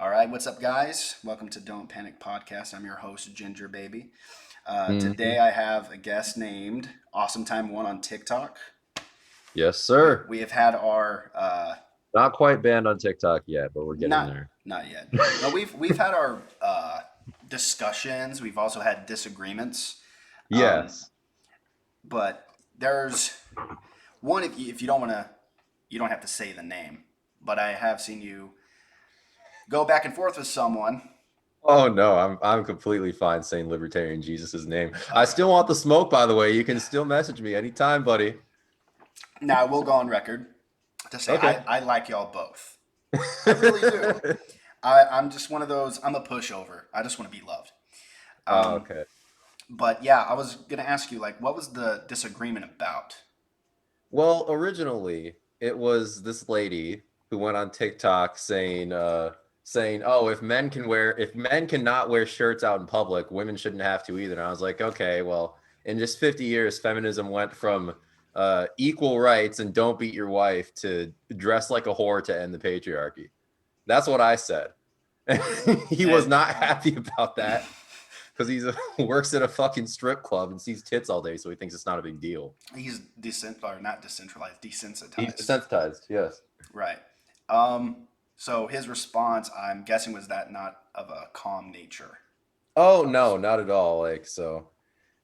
All right, what's up, guys? Welcome to Don't Panic Podcast. I'm your host, Ginger Baby. Today Hmm. I have a guest named AwesomeTime1 on TikTok. Yes, We, sir. we have had our Not quite banned on TikTok yet, but we're getting not there. not yet. No, we've had our discussions. We've also had disagreements. Um, Yes. but there's one if you don't want to, you don't have to say the name. But I have seen you go back and forth with someone. Oh no, I'm completely fine saying libertarian Jesus' name. I All right. still want the smoke, by the way. You can still message me anytime, buddy. Now I will go on record to say Okay. I like y'all both. I really do. I'm just one of those. I'm a pushover. I just want to be loved. Oh, Um, okay. but yeah, I was gonna ask you like, what was the disagreement about? Well, originally it was this lady who went on TikTok saying, "Oh, if men cannot wear shirts out in public, women shouldn't have to either." And I was like, "Okay, well, in just 50 years, feminism went from equal rights and don't beat your wife to dress like a whore to end the patriarchy." That's what I said. He was And not happy about that because works at a fucking strip club and sees tits all day, so he thinks it's not a big deal. he's or not decentralized, He's desensitized. desensitized, yes. Right. So his response, I'm guessing, was that not of a calm nature. Oh no, not at all.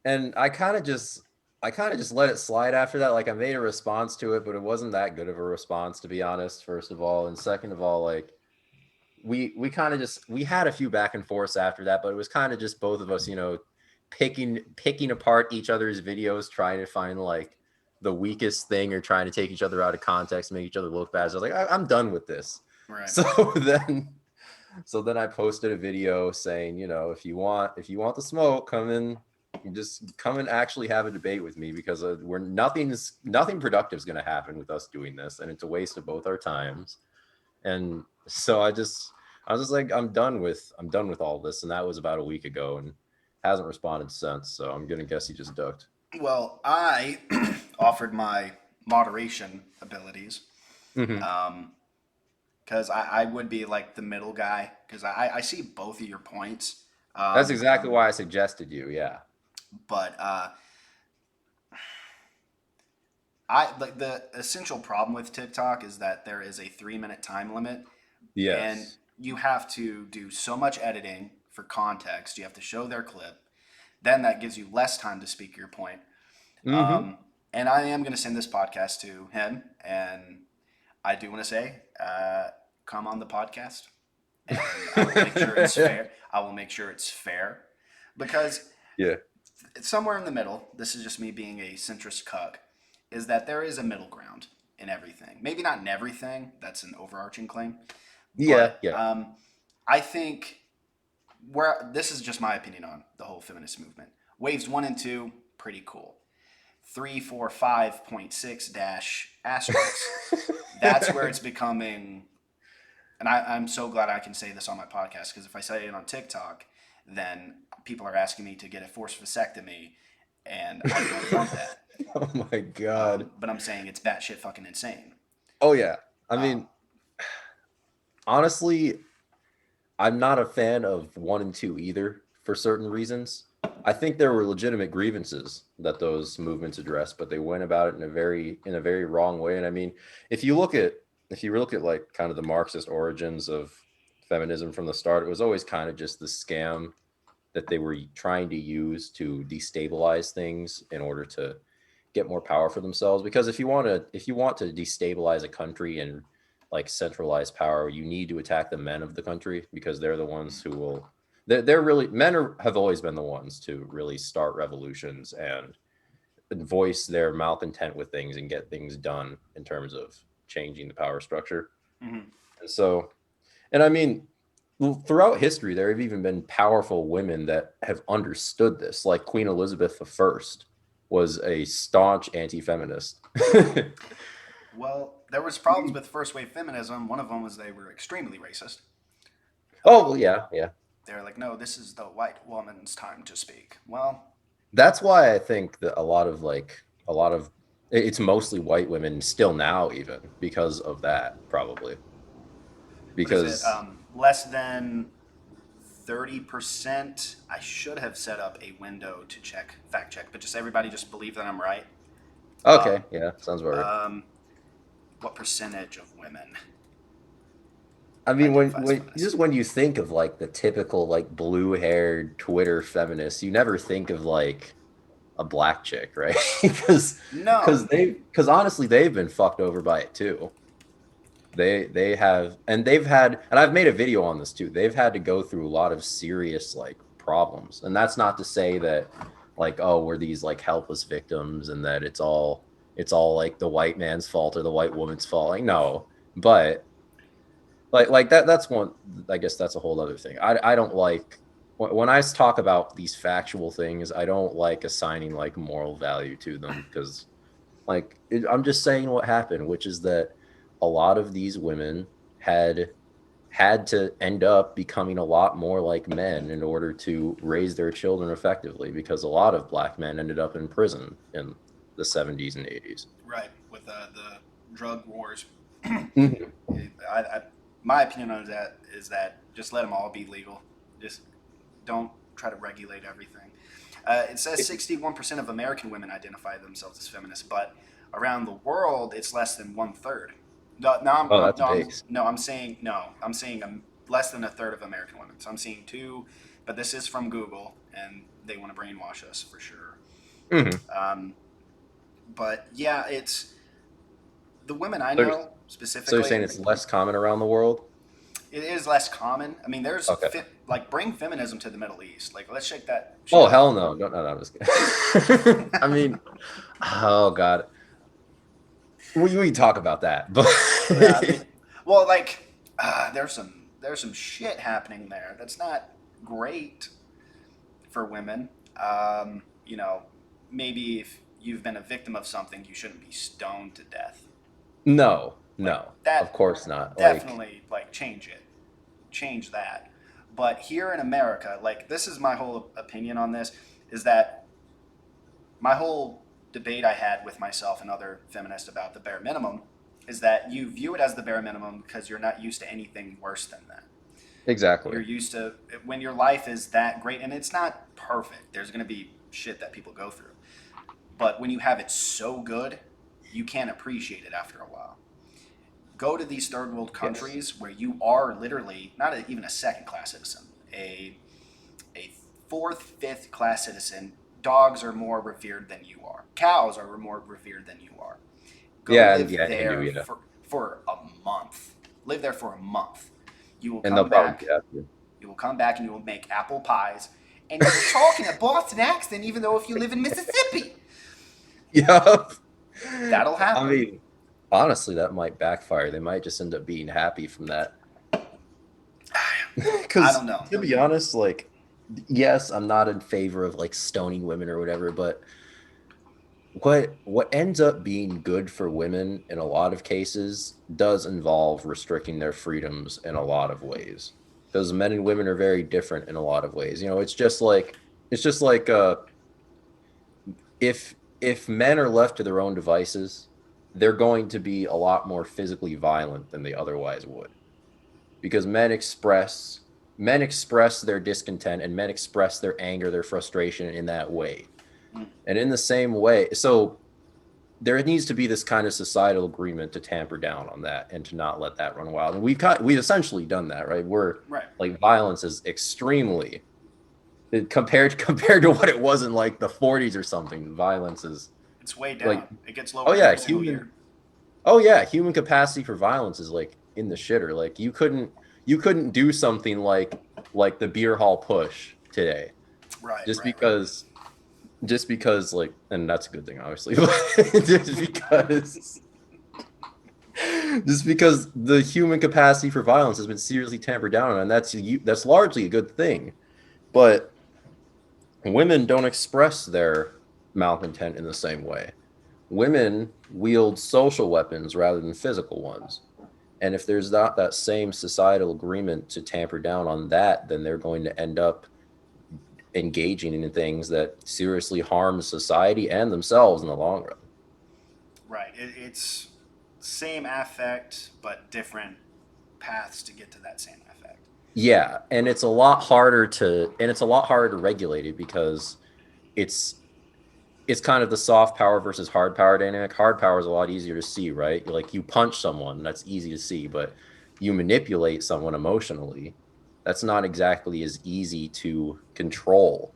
And I kind of just let it slide after that. Like I made a response to it, but it wasn't that good of a response, to be honest. First of all, and second of all, like we kind of just we had a few back and forths after that, but it was kind of just both of us, picking apart each other's videos, trying to find like the weakest thing or trying to take each other out of context, make each other look bad. So I was like, I'm done with this. Right. So then So then I posted a video saying, if you want the smoke, come and actually have a debate with me because nothing productive is going to happen with us doing this, and it's a waste of both our times. And so I was just like, I'm done with all this, and that was about a week ago, and hasn't responded since. So I'm gonna guess he just ducked. Well, I offered my moderation abilities. Hmm. Um, because I would be like the middle guy because I see both of your points. That's Um, exactly why I suggested you. Yeah. but I like the essential problem with TikTok is that there is a 3 minute time limit, and Yes. you have to do so much editing for context. You have to show their clip. Then that gives you less time to speak your point. Hmm. Um, and I am going to send this podcast to him, and I do want to say, come on the podcast, and I will make sure it's fair. I will make sure it's fair because Yeah. it's somewhere in the middle. This is just me being a centrist cuck. Is that there is a middle ground in everything? Maybe not in everything. That's an overarching claim, Yeah. but Yeah. I think where this is just my opinion on the whole feminist movement. Waves 1 and 2, pretty cool. 3, 4, 5.6 dash asterisks. That's where it's becoming, and I'm so glad I can say this on my podcast because if I say it on TikTok, then people are asking me to get a forced vasectomy, and I don't want that. Oh my God. But I'm saying it's batshit fucking insane. Oh yeah. I Um, mean, honestly, I'm not a fan of 1 and 2 either for certain reasons. I think there were legitimate grievances that those movements addressed, but they went about it in a very wrong way. And I mean, if you look at if you look at like kind of the Marxist origins of feminism from the start, it was always kind of just the scam that they were trying to use to destabilize things in order to get more power for themselves. Because if you want to destabilize a country and like centralize power, you need to attack the men of the country because they're the ones who will. They're really have always been the ones to really start revolutions and voice their malintent with things and get things done in terms of changing the power structure. mhm. And so, and I mean, throughout history, there have even been powerful women that have understood this, like Queen Elizabeth I was a staunch anti-feminist. Well, there was problems with first wave feminism. One of them was they were extremely racist. Oh yeah, yeah. They're like, no, this is the white woman's time to speak. Well, That's why I think that a lot of it's mostly white women still now, even because of that, probably what is it? because. less than 30%. I should have set up a window to fact check, but just everybody just believe that I'm right. Okay, Um, yeah, sounds about right. what percentage of women I mean, identify as when feminists? just when you think of like the typical like blue-haired Twitter feminist, you never think of like a black chick, right? Because No. because honestly, they've been fucked over by it too. They have, and they've had, and I've made a video on this too. They've had to go through a lot of serious like problems, and that's not to say that like, oh, we're these like helpless victims and that it's all like the white man's fault or the white woman's fault. Like, no, but like that's one. I guess that's a whole other thing. I don't like when I talk about these factual things. I don't like assigning like moral value to them because I'm just saying what happened, which is that a lot of these women had had to end up becoming a lot more like men in order to raise their children effectively because a lot of black men ended up in prison in the 70s and 80s. Right, with the drug wars. Mhm. I, my opinion on that is that just let them all be legal. Just don't try to regulate everything. It says 61% of American women identify themselves as feminists, but around the world, it's less than one third. No, no, Oh, that's base. I'm saying no. I'm saying less than a third of American women. So I'm seeing two, but this is from Google, and they want to brainwash us for sure. Hmm. Um, but yeah, it's the women I So, know so you're saying specifically. it's less common around the world? It is less common. I mean, Okay. like bring feminism to the Middle East. Like let's shake that shit Oh, up. hell no. No, no, no, I'm just kidding. I mean, oh God. We can talk about that, but Yeah, I mean, well, like there's some shit happening there that's not great for women. You know, maybe if you've been a victim of something, you shouldn't be stoned to death. no, Like no, of that, course not. Like, definitely like change that. But here in America, like this is my whole opinion on this is that my whole debate I had with myself and other feminists about the bare minimum is that you view it as the bare minimum because you're not used to anything worse than that. exactly. You're used to when your life is that great, and it's not perfect. There's going to be shit that people go through. But when you have it so good, you can't appreciate it after a while. Go to these third world Yes. countries where you are literally not even a second class citizen, a fourth, fifth class citizen. Dogs are more revered than you are. Cows are more revered than you are. Go Yeah, and live yeah, Hindu, there yeah. for a month. Live there for a month. You will And they'll come probably back. be happy. You will come back and you will make apple pies. And you will talk in a Boston accent, even though if you live in Mississippi, Yep. that'll I happen. mean, honestly, that might backfire. They might just end up being happy from that. I Because don't know. to be honest, like, yes, I'm not in favor of like stoning women or whatever, but what ends up being good for women in a lot of cases does involve restricting their freedoms in a lot of ways. Because men and women are very different in a lot of ways. You know, it's just like if men are left to their own devices, they're going to be a lot more physically violent than they otherwise would. Because men express their discontent and men express their anger, their frustration in that way. Mm, And in the same way, so there needs to be this kind of societal agreement to tamper down on that and to not let that run wild. And we've essentially done that, right? We're right. like violence is extremely compared to what it was in like the 40s or something. Violence is It's way like, down. It gets oh lower yeah, every single year. human capacity for violence is like in the shitter. Like you couldn't do something like the beer hall push today Right, just right, right. because just because like, and that's a good thing obviously, but just because just because the human capacity for violence has been seriously tampered down on, and that's largely a good thing. But women don't express their malintent in the same way. Women wield social weapons rather than physical ones. And if there's not that same societal agreement to tamper down on that, then they're going to end up engaging in things that seriously harm society and themselves in the long run. Right. It's same affect but different paths to get to that same effect. Yeah, and it's a lot harder to regulate it because it's it's kind of the soft power versus hard power dynamic. Hard power is a lot easier to see, right? Like you punch someone, that's easy to see, but you manipulate someone emotionally, that's not exactly as easy to control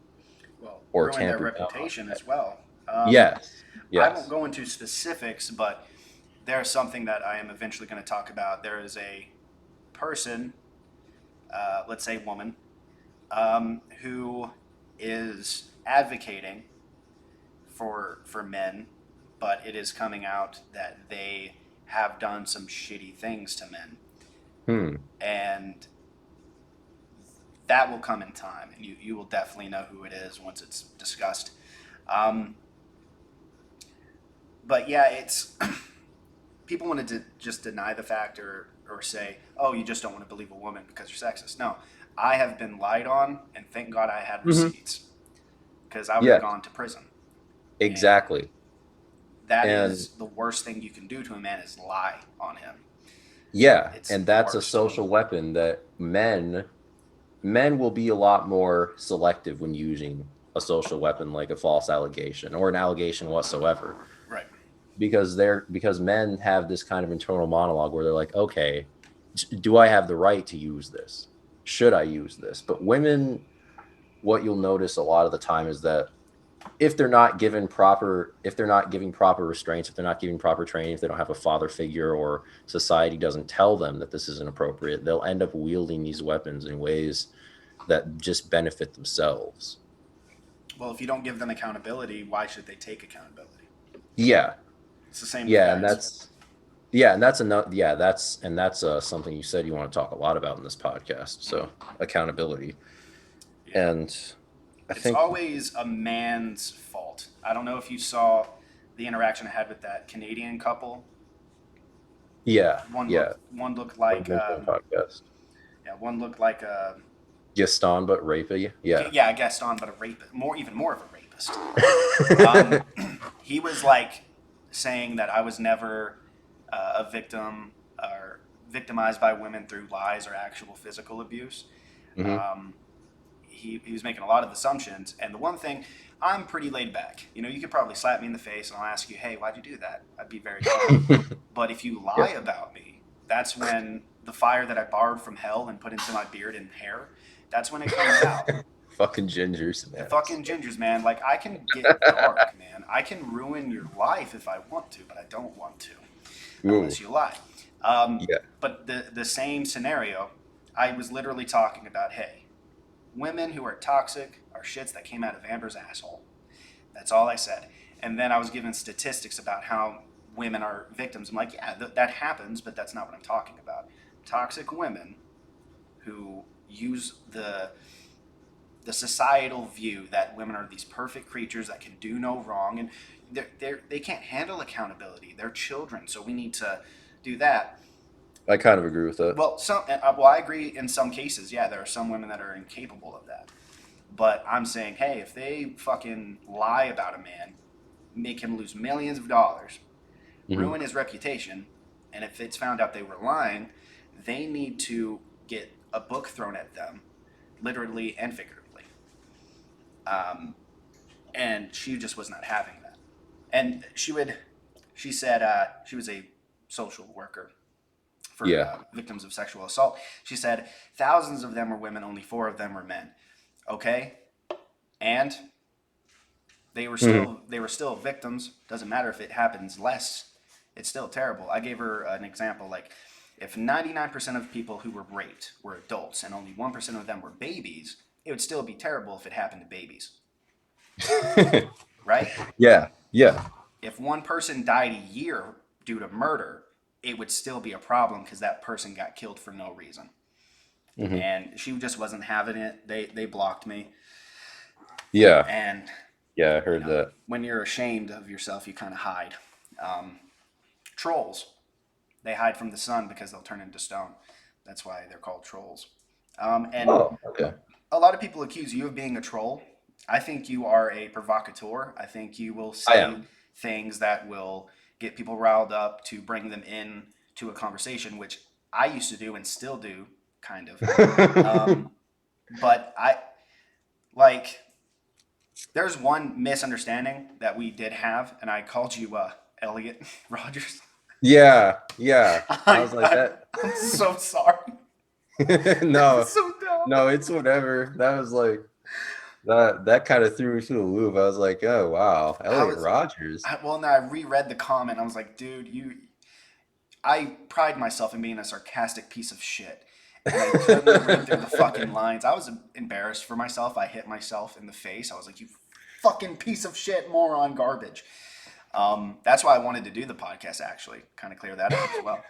Well, or ruin their tamper down on. reputation as well. Yes. I won't Yes. go into specifics, but there's something that I am eventually going to talk about. There is a person, let's say woman, who is advocating for men, but it is coming out that they have done some shitty things to men, Hmm. and that will come in time, and you will definitely know who it is once it's discussed. Um, but yeah, it's people want to just deny the fact or say, oh, you just don't want to believe a woman because you're sexist. No, I have been lied on, and thank God I had Hmm. receipts because I would have Yes, gone to prison. And exactly. that And is the worst thing you can do to a man is lie on him. yeah, It's and the that's a worst. social weapon that men will be a lot more selective when using a social weapon like a false allegation or an allegation whatsoever, Right. because men have this kind of internal monologue where they're like, okay, do I have the right to use this? Should I use this? But women, what you'll notice a lot of the time is that if they're not giving proper restraints, if they're not giving proper training, if they don't have a father figure or society doesn't tell them that this isn't appropriate, they'll end up wielding these weapons in ways that just benefit themselves. Well, if you don't give them accountability, why should they take accountability? Yeah. It's the same with Yeah, and guys. that's something you said you want to talk a lot about in this podcast. So accountability. Yeah. And I It's think, always a man's fault. I don't know if you saw the interaction I had with that Canadian couple. yeah, yeah, One looked we've like mentioned on the podcast. yeah, one looked like Gaston, but rapey. Yeah. yeah, a Gaston, but a rapist, even more of a rapist. Um, he was like saying that I was never a victim or victimized by women through lies or actual physical abuse. Hmm. Um, he was making a lot of assumptions. And the one thing, I'm pretty laid back. You know, you could probably slap me in the face and I'll ask you, hey, why'd you do that? I'd be very calm. But if you lie Yeah. about me, that's when the fire that I borrowed from hell and put into my beard and hair, that's when it comes out. Fucking gingers, The man. fucking gingers, man. Like, I can get dark, man. I can ruin your life if I want to, but I don't want to Ooh, unless you lie. Um, yeah. but the same scenario, I was literally talking about, hey, women who are toxic are shits that came out of Amber's asshole. That's all I said. And then I was given statistics about how women are victims. I'm like, yeah, that happens, but that's not what I'm talking about. Toxic women who use the societal view that women are these perfect creatures that can do no wrong, and they can't handle accountability. They're children, so we need to do that. I kind of agree with that. Well, I agree in some cases. Yeah, there are some women that are incapable of that. But I'm saying, hey, if they fucking lie about a man, make him lose millions of dollars, Hmm. ruin his reputation, and if it's found out they were lying, they need to get a book thrown at them, literally and figuratively. Um, and she just was not having that. And she said she was a social worker for Yeah. victims of sexual assault. She said thousands of them were women, only 4 of them were men. Okay, and Hmm. they were still victims. Doesn't matter if it happens less. It's still terrible. I gave her an example like if 99% of people who were raped were adults and only 1% of them were babies, it would still be terrible if it happened to babies, right? Yeah. Yeah. If one person died a year due to murder, it would still be a problem because that person got killed for no reason. Hmm. And she just wasn't having it. They blocked me. Yeah. And Yeah. I you heard know, that. when you're ashamed of yourself, you kind of hide. Um, Trolls, they hide from the sun because they'll turn into stone. That's why they're called trolls. And Oh, okay. a lot of people accuse you of being a troll. I think you are a provocateur. I think you will I say am. things that will get people riled up to bring them in to a conversation, which I used to do and still do, kind of. But I like there's one misunderstanding that we did have, and I called you Elliot Rogers. Yeah, yeah. I was like I'm, that. I'm so sorry. That was No, so dumb. no, it's whatever. That was like that kind of threw me through the loop. I was like, oh wow, I Elliot was Rogers. well, now I reread the comment. I was like, dude, I pride myself in being a sarcastic piece of shit. And I couldn't read through the fucking lines. I was embarrassed for myself. I hit myself in the face. I was like, you fucking piece of shit, moron, garbage. That's why I wanted to do the podcast, actually, kind of clear that up as well.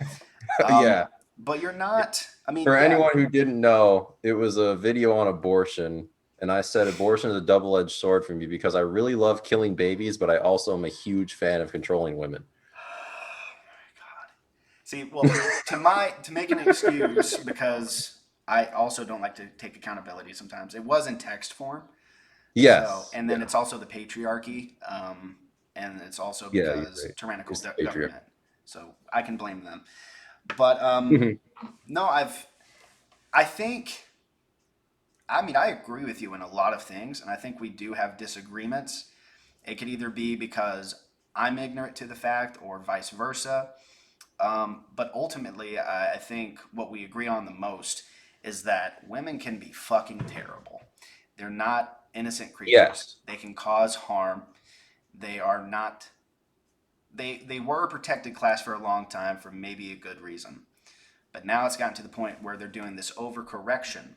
Yeah. But you're not, I mean, For yeah, anyone who didn't know, it was a video on abortion, and I said abortion is a double-edged sword for me because I really love killing babies, but I also am a huge fan of controlling women. see, well, to make an excuse because I also don't like to take accountability sometimes. It was in text form. So, Yes. and then Yeah. it's also the patriarchy, and it's also Yeah, you're because right. tyrannical It's the patriarch. government. So I can blame them. But no, I think, I mean, I agree with you in a lot of things, and I think we do have disagreements. It could either be because I'm ignorant to the fact or vice versa. But ultimately, I think what we agree on the most is that women can be fucking terrible. They're not innocent creatures. Yes. They can cause harm. They are not. They were a protected class for a long time for maybe a good reason, but now it's gotten to the point where they're doing this overcorrection,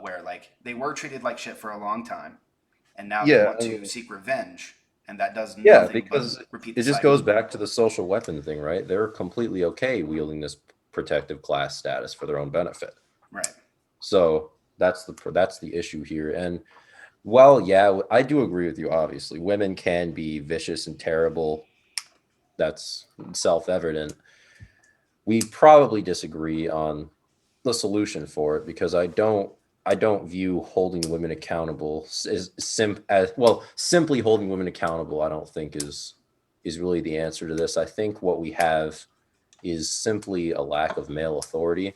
where like they were treated like shit for a long time, and now they Yeah, want I to mean, seek revenge, and that does yeah, nothing but because repeat it the just goes cycle. back to the social weapon thing, right? They're completely okay wielding this protective class status for their own benefit. Right. So that's the issue here. And well, yeah, I do agree with you. Obviously, women can be vicious and terrible. That's self-evident. We probably disagree on the solution for it because I don't view holding women accountable as well. Simply holding women accountable, I don't think is really the answer to this. I think what we have is simply a lack of male authority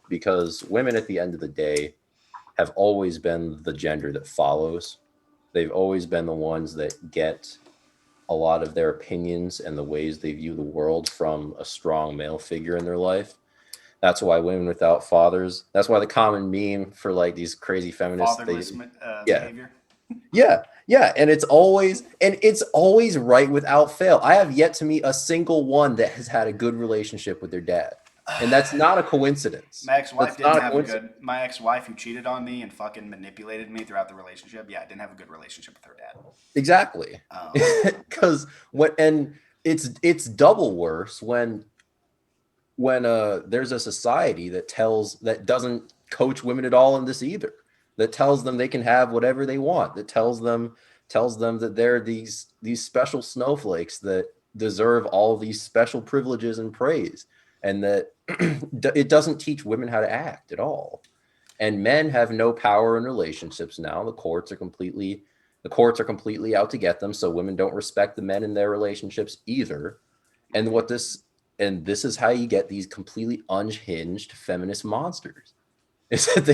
because women at the end of the day have always been the gender that follows. They've always been the ones that get a lot of their opinions and the ways they view the world from a strong male figure in their life. That's why women without fathers. That's why the common meme for like these crazy feminists. Fatherless Yeah, behavior. yeah, and it's always right without fail. I have yet to meet a single one that has had a good relationship with their dad, and that's not a coincidence. My ex-wife That's didn't not a have a coincidence. good. My ex-wife who cheated on me and fucking manipulated me throughout the relationship. Yeah, I didn't have a good relationship with her dad. Exactly, Um, because when and it's double worse when there's a society that doesn't coach women at all in this either, that tells them they can have whatever they want, that tells them that they're these special snowflakes that deserve all these special privileges and praise, and that it doesn't teach women how to act at all. And men have no power in relationships now. The courts are completely out to get them, so women don't respect the men in their relationships either. And what this and this is how you get these completely unhinged feminist monsters. Is that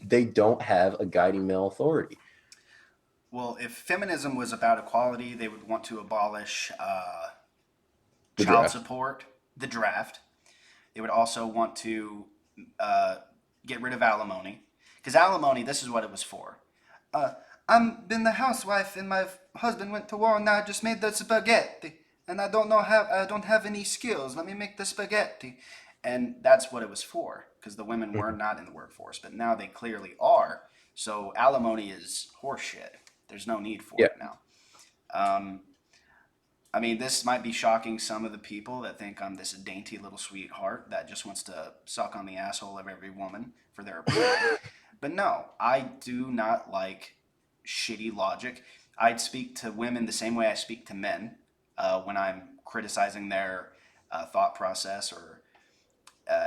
they don't have a guiding male authority. well, if feminism was about equality, they would want to abolish The child draft. support, the draft. They would also want to uh, get rid of alimony, because alimony, this is what it was for. Uh, I'm been the housewife and my husband went to war and I just made the spaghetti and I don't have any skills. Let me make the spaghetti. And that's what it was for because the women were Mhm. not in the workforce, but now they clearly are. So alimony is horseshit. There's no need for Yeah. it now. Um, I mean, this might be shocking some of the people that think I'm this dainty little sweetheart that just wants to suck on the asshole of every woman for their approval. But no, I do not like shitty logic. I'd speak to women the same way I speak to men when I'm criticizing their thought process or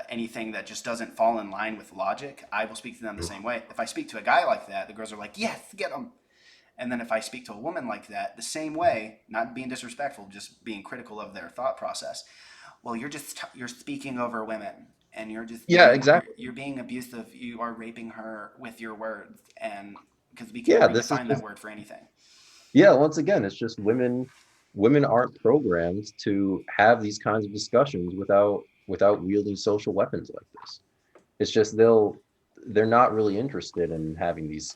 anything that just doesn't fall in line with logic. I will speak to them the same way. If I speak to a guy like that, the girls are like, yes, get him. And then if I speak to a woman like that, the same way, not being disrespectful, just being critical of their thought process. Well, you're speaking over women. and Yeah, exactly. you're being abusive. You are raping her with your words, and because we can Yeah, this is redefine that just word for anything. yeah, once again, it's just women aren't programmed to have these kinds of discussions without wielding social weapons like this. It's just they're not really interested in having these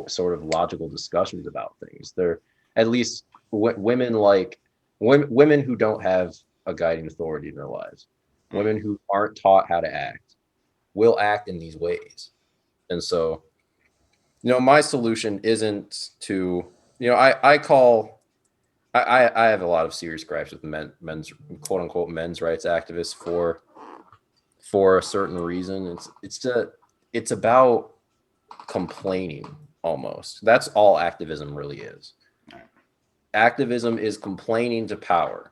sort of logical discussions about things. They're at least women like women who don't have a guiding authority in their lives, Mm. women who aren't taught how to act, will act in these ways. And so, my solution isn't to, I call I have a lot of serious gripes with men's quote unquote men's rights activists for a certain reason. It's about complaining almost. That's all activism really is. All right. Activism is complaining to power,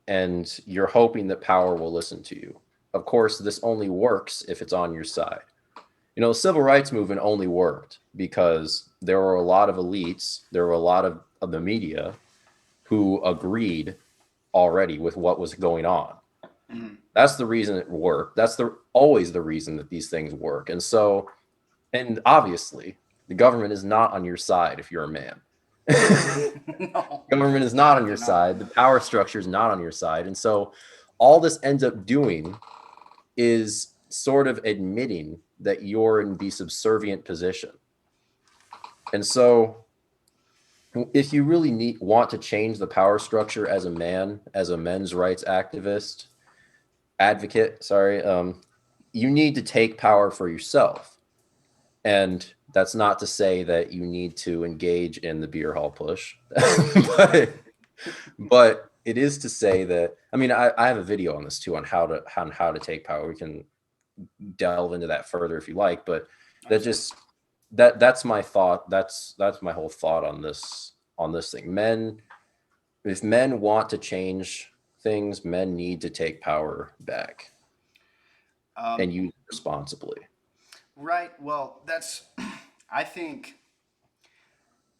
and you're hoping that power will listen to you. Of course, this only works if it's on your side. The civil rights movement only worked because there were a lot of elites, there were a lot of the media who agreed already with what was going on. Mm-hmm. That's the reason it worked. That's always the reason that these things work. And obviously, the government is not on your side if you're a man. No, Government is not on your they're not. side. The power structure is not on your side. And so all this ends up doing is sort of admitting that you're in the subservient position. And so if you really want to change the power structure as a man, as a men's rights advocate, sorry, you need to take power for yourself. And that's not to say that you need to engage in the beer hall push, but it is to say that, I mean, I have a video on this too, on how to take power. We can delve into that further if you like, but that Absolutely. just that's my thought. That's my whole thought on this thing. If men want to change things, men need to take power back Um, and use it responsibly. right. Well, that's. I think.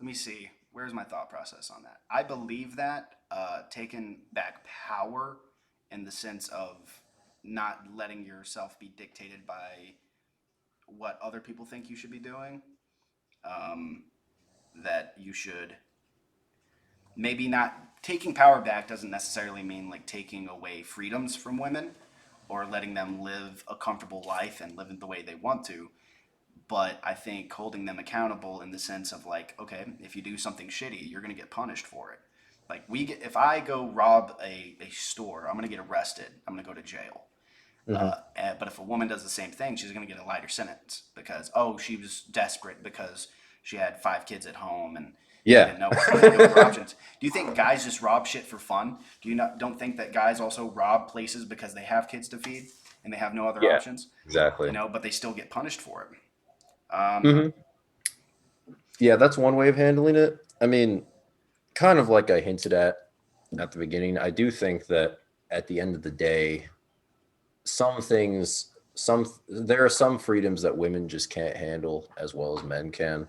Let me see. Where's my thought process on that? I believe that taking back power in the sense of not letting yourself be dictated by what other people think you should be doing. Um, that you should maybe not taking power back doesn't necessarily mean like taking away freedoms from women or letting them live a comfortable life and live in the way they want to. But I think holding them accountable in the sense of like, okay, if you do something shitty, you're gonna get punished for it. Like if I go rob a store, I'm gonna get arrested. I'm gonna go to jail. Hmm. But if a woman does the same thing, she's going to get a lighter sentence because oh, she was desperate because she had 5 kids at home and she Yeah. didn't know she didn't know her options. Do you think guys just rob shit for fun? Do you not don't think that guys also rob places because they have kids to feed and they have no other Yeah, options? exactly. But they still get punished for it. Hmm. Yeah, that's one way of handling it. I mean, kind of like I hinted at the beginning, I do think that at the end of the day, some things, there are some freedoms that women just can't handle as well as men can.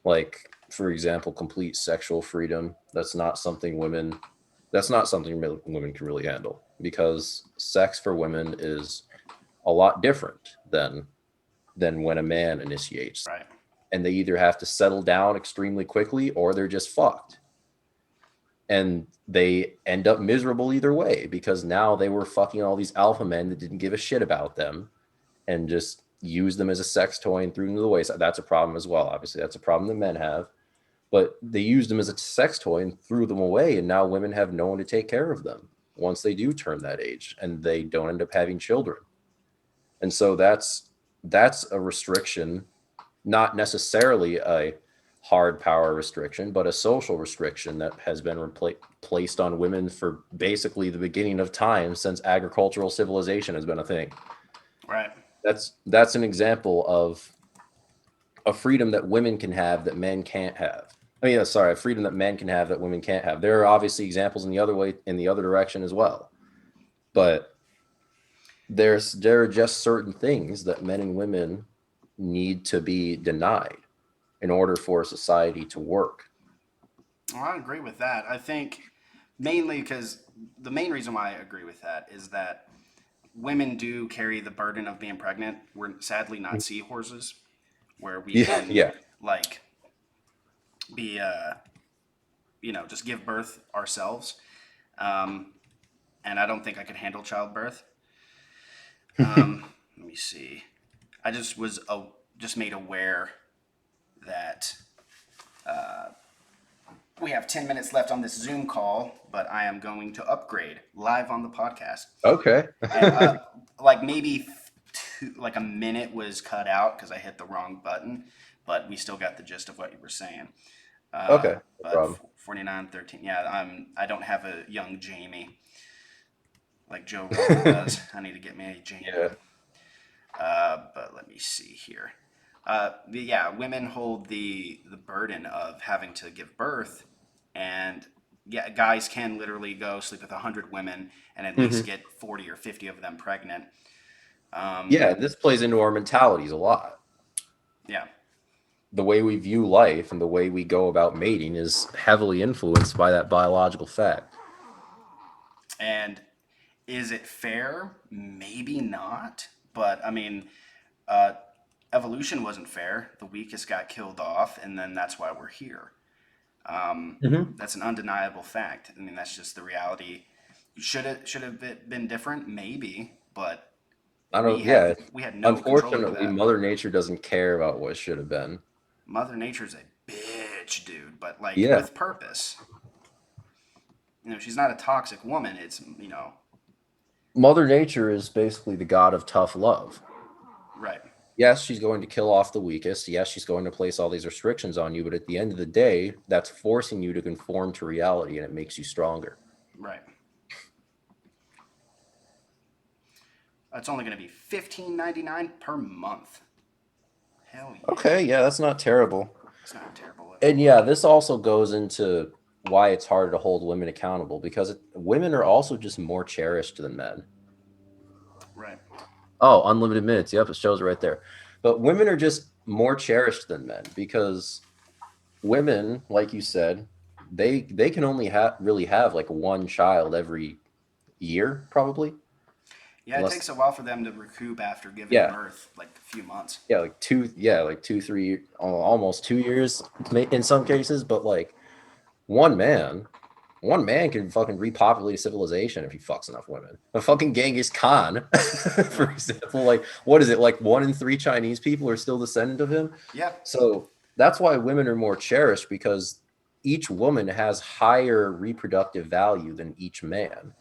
Like, for example, complete sexual freedom. That's not something women can really handle because sex for women is a lot different than when a man initiates. Right. And they either have to settle down extremely quickly or they're just fucked. And they end up miserable either way because now they were fucking all these alpha men that didn't give a shit about them and just use them as a sex toy and threw them to the wayside. That's a problem as well. Obviously, that's a problem that men have. But they used them as a sex toy and threw them away. And now women have no one to take care of them once they do turn that age and they don't end up having children. And so that's a restriction, not necessarily a hard power restriction, but a social restriction that has been placed on women for basically the beginning of time since agricultural civilization has been a thing. Right. That's an example of a freedom that women can have that men can't have. I mean, sorry, a freedom that men can have that women can't have. There are obviously examples in the other way, in the other direction as well, but there are just certain things that men and women need to be denied in order for society to work. Well, I agree with that. I think mainly because the main reason why I agree with that is that women do carry the burden of being pregnant. We're sadly not seahorses, where we Yeah, can yeah. like be just give birth ourselves. Um, and I don't think I could handle childbirth. Let me see. I just was just made aware that we have 10 minutes left on this Zoom call, but I am going to upgrade live on the podcast. Okay. And like maybe like a minute was cut out because I hit the wrong button, but we still got the gist of what you were saying. Okay, no But problem. 49-13, yeah, I don't have a young Jamie like Joe Rogan does. I need to get me a Jamie. Yeah. But let me see here. Yeah, women hold the burden of having to give birth, and yeah, guys can literally go sleep with 100 women and at least Hmm. get 40 or 50 of them pregnant. Yeah, this plays into our mentalities a lot. Yeah, The way we view life and the way we go about mating is heavily influenced by that biological fact. and is it fair? Maybe not, but I mean, uh, evolution wasn't fair. The weakest got killed off, and then that's why we're here. Hmm. That's an undeniable fact. I mean, that's just the reality. Should have been different, maybe, but I we don't, had yeah. we had no control over Unfortunately, that. Mother Nature doesn't care about what should have been. Mother Nature's a bitch, dude, but like Yeah. with purpose. She's not a toxic woman. It's. Mother Nature is basically the god of tough love. Right, Yes, she's going to kill off the weakest. Yes, she's going to place all these restrictions on you, but at the end of the day, that's forcing you to conform to reality and it makes you stronger. right. It's only going to be $15.99 per month. Hell yeah, Okay, yeah, that's not terrible. it's not terrible at And all. yeah, this also goes into why it's harder to hold women accountable because women are also just more cherished than men. Right, Oh, unlimited minutes. Yep, it shows right there. But women are just more cherished than men because women, like you said, they can only really have like one child every year, probably. yeah. It Unless, takes a while for them to recoup after giving yeah, birth, like a few months. yeah, like 2, 3, almost 2 years in some cases. But like one man, one man can fucking repopulate civilization if he fucks enough women. A fucking Genghis Khan, for Yeah, example, like what is it? Like 1 in 3 Chinese people are still descendant of him. yeah. So that's why women are more cherished because each woman has higher reproductive value than each man.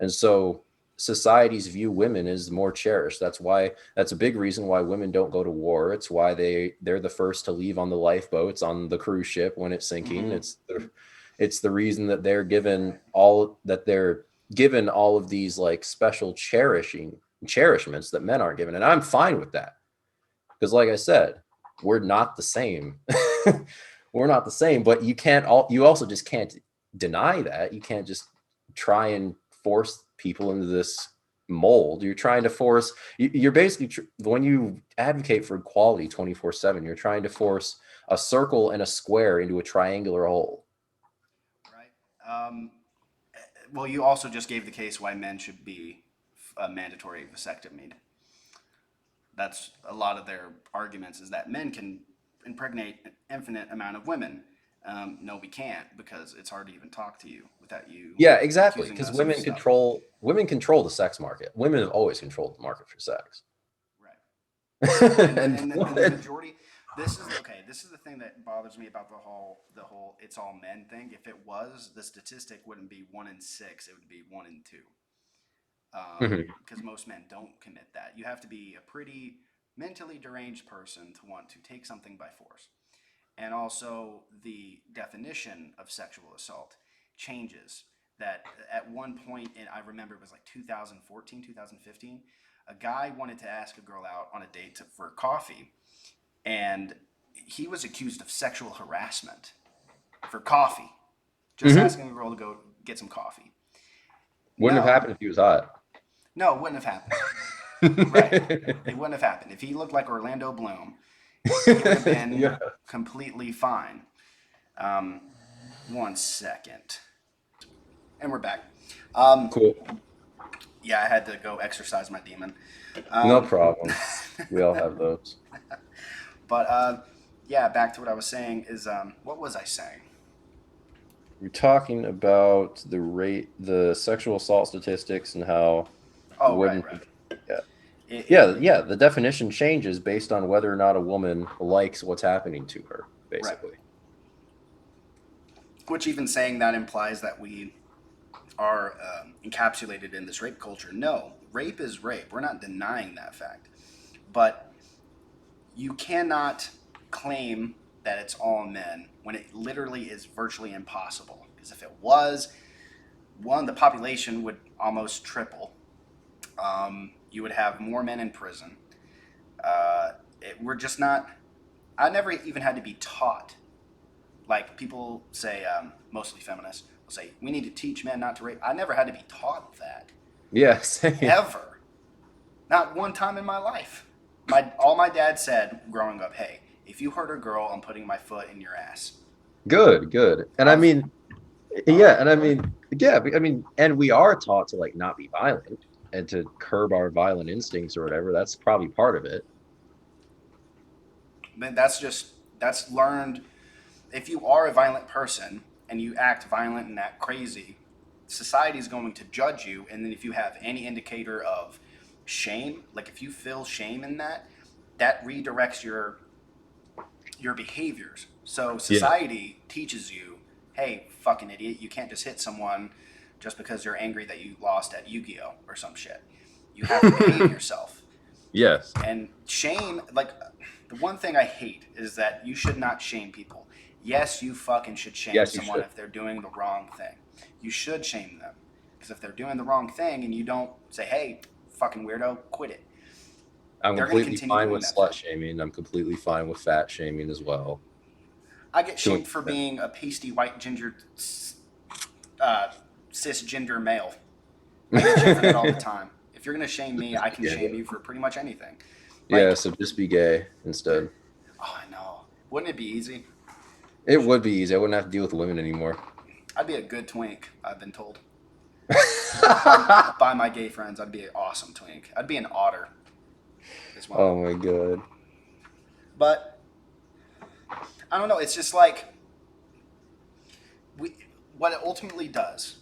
And so societies view women as more cherished. That's a big reason why women don't go to war. It's why they're the first to leave on the lifeboats on the cruise ship when it's sinking. Mm-hmm. It's the reason that they're given all of these like special cherishments that men aren't given. And I'm fine with that. Because like I said, we're not the same. We're not the same, but you also just can't deny that. You can't just try and force people into this mold. You're trying to force you're basically when you advocate for equality 24/7, you're trying to force a circle and a square into a triangular hole. Right. Well, you also just gave the case why men should be a mandatory vasectomy. That's a lot of their arguments is that men can impregnate an infinite amount of women. No, we can't because it's hard to even talk to you without you Yeah, exactly. accusing Because us of stuff. women control the sex market. Women have always controlled the market for sex. Right. And the, and, and the, and the majority. This is okay. This is the thing that bothers me about the whole it's all men thing. If it was, the statistic wouldn't be 1 in 6. It would be 1 in 2. Mhm. Because most men don't commit that. You have to be a pretty mentally deranged person to want to take something by force. And also, the definition of sexual assault changes. That at one point, and I remember it was like 2014, 2015, a guy wanted to ask a girl out on a date for coffee, and he was accused of sexual harassment for coffee, just Mhm. asking a girl to go get some coffee. Wouldn't have No, happened if he was hot. no, it wouldn't have happened. Right. It wouldn't have happened. If he looked like Orlando Bloom, he would have been Yeah. completely fine. Um, 1 second. And we're back. Um, Cool. Yeah, I had to go exercise my demon. No Um, problem. We all have those. but yeah, back to what I was saying is what was I saying? We're talking about the rate, the sexual assault statistics, and how Oh, right, women. right. Yeah, It, it yeah, yeah. The definition changes based on whether or not a woman likes what's happening to her, right. basically. Which even saying that implies that we are encapsulated in this rape culture. No, rape is rape. We're not denying that fact. But you cannot claim that it's all men when it literally is virtually impossible. Because if it was, one, the population would almost triple. You would have more men in prison. We're just not. I never even had to be taught. Like people say, mostly feminists will say, we need to teach men not to rape. I never had to be taught that Yeah, same. ever. Not one time in my life. All my dad said growing up, hey, if you hurt a girl, I'm putting my foot in your ass. Good, good. And I I was mean, all yeah, right. and I mean, yeah, I mean, and we are taught to like not be violent and to curb our violent instincts or whatever. That's probably part of it. But that's learned. If you are a violent person and you act violent and act crazy, society is going to judge you. And then if you have any indicator of shame, like if you feel shame in that, that redirects your behaviors. So Yeah. society teaches you, hey, fucking idiot, you can't just hit someone just because you're angry that you lost at Yu-Gi-Oh or some shit. You have to behave yourself. Yes. And shame, like the one thing I hate is that you should not shame people. Yes, you fucking should shame Yes, you someone should. if they're doing the wrong thing. You should shame them. Because if they're doing the wrong thing and you don't say, hey, fucking weirdo, quit it, I'm they're going to completely continue fine doing with that thing. slut shaming. I'm completely fine with fat shaming as well. I get To an shamed for extent. being a pasty white ginger uh, cisgender male. I get shamed for that all the time. If you're gonna shame me, Just I be can shame gay. you for pretty much anything. Yeah, Like, so just be gay instead. oh, I know. Wouldn't it be easy? It would be easy. I wouldn't have to deal with women anymore. I'd be a good twink. I've been told by my gay friends. I'd be an awesome twink. I'd be an otter as well. Oh my god. But I don't know. It's just like we. What it ultimately does,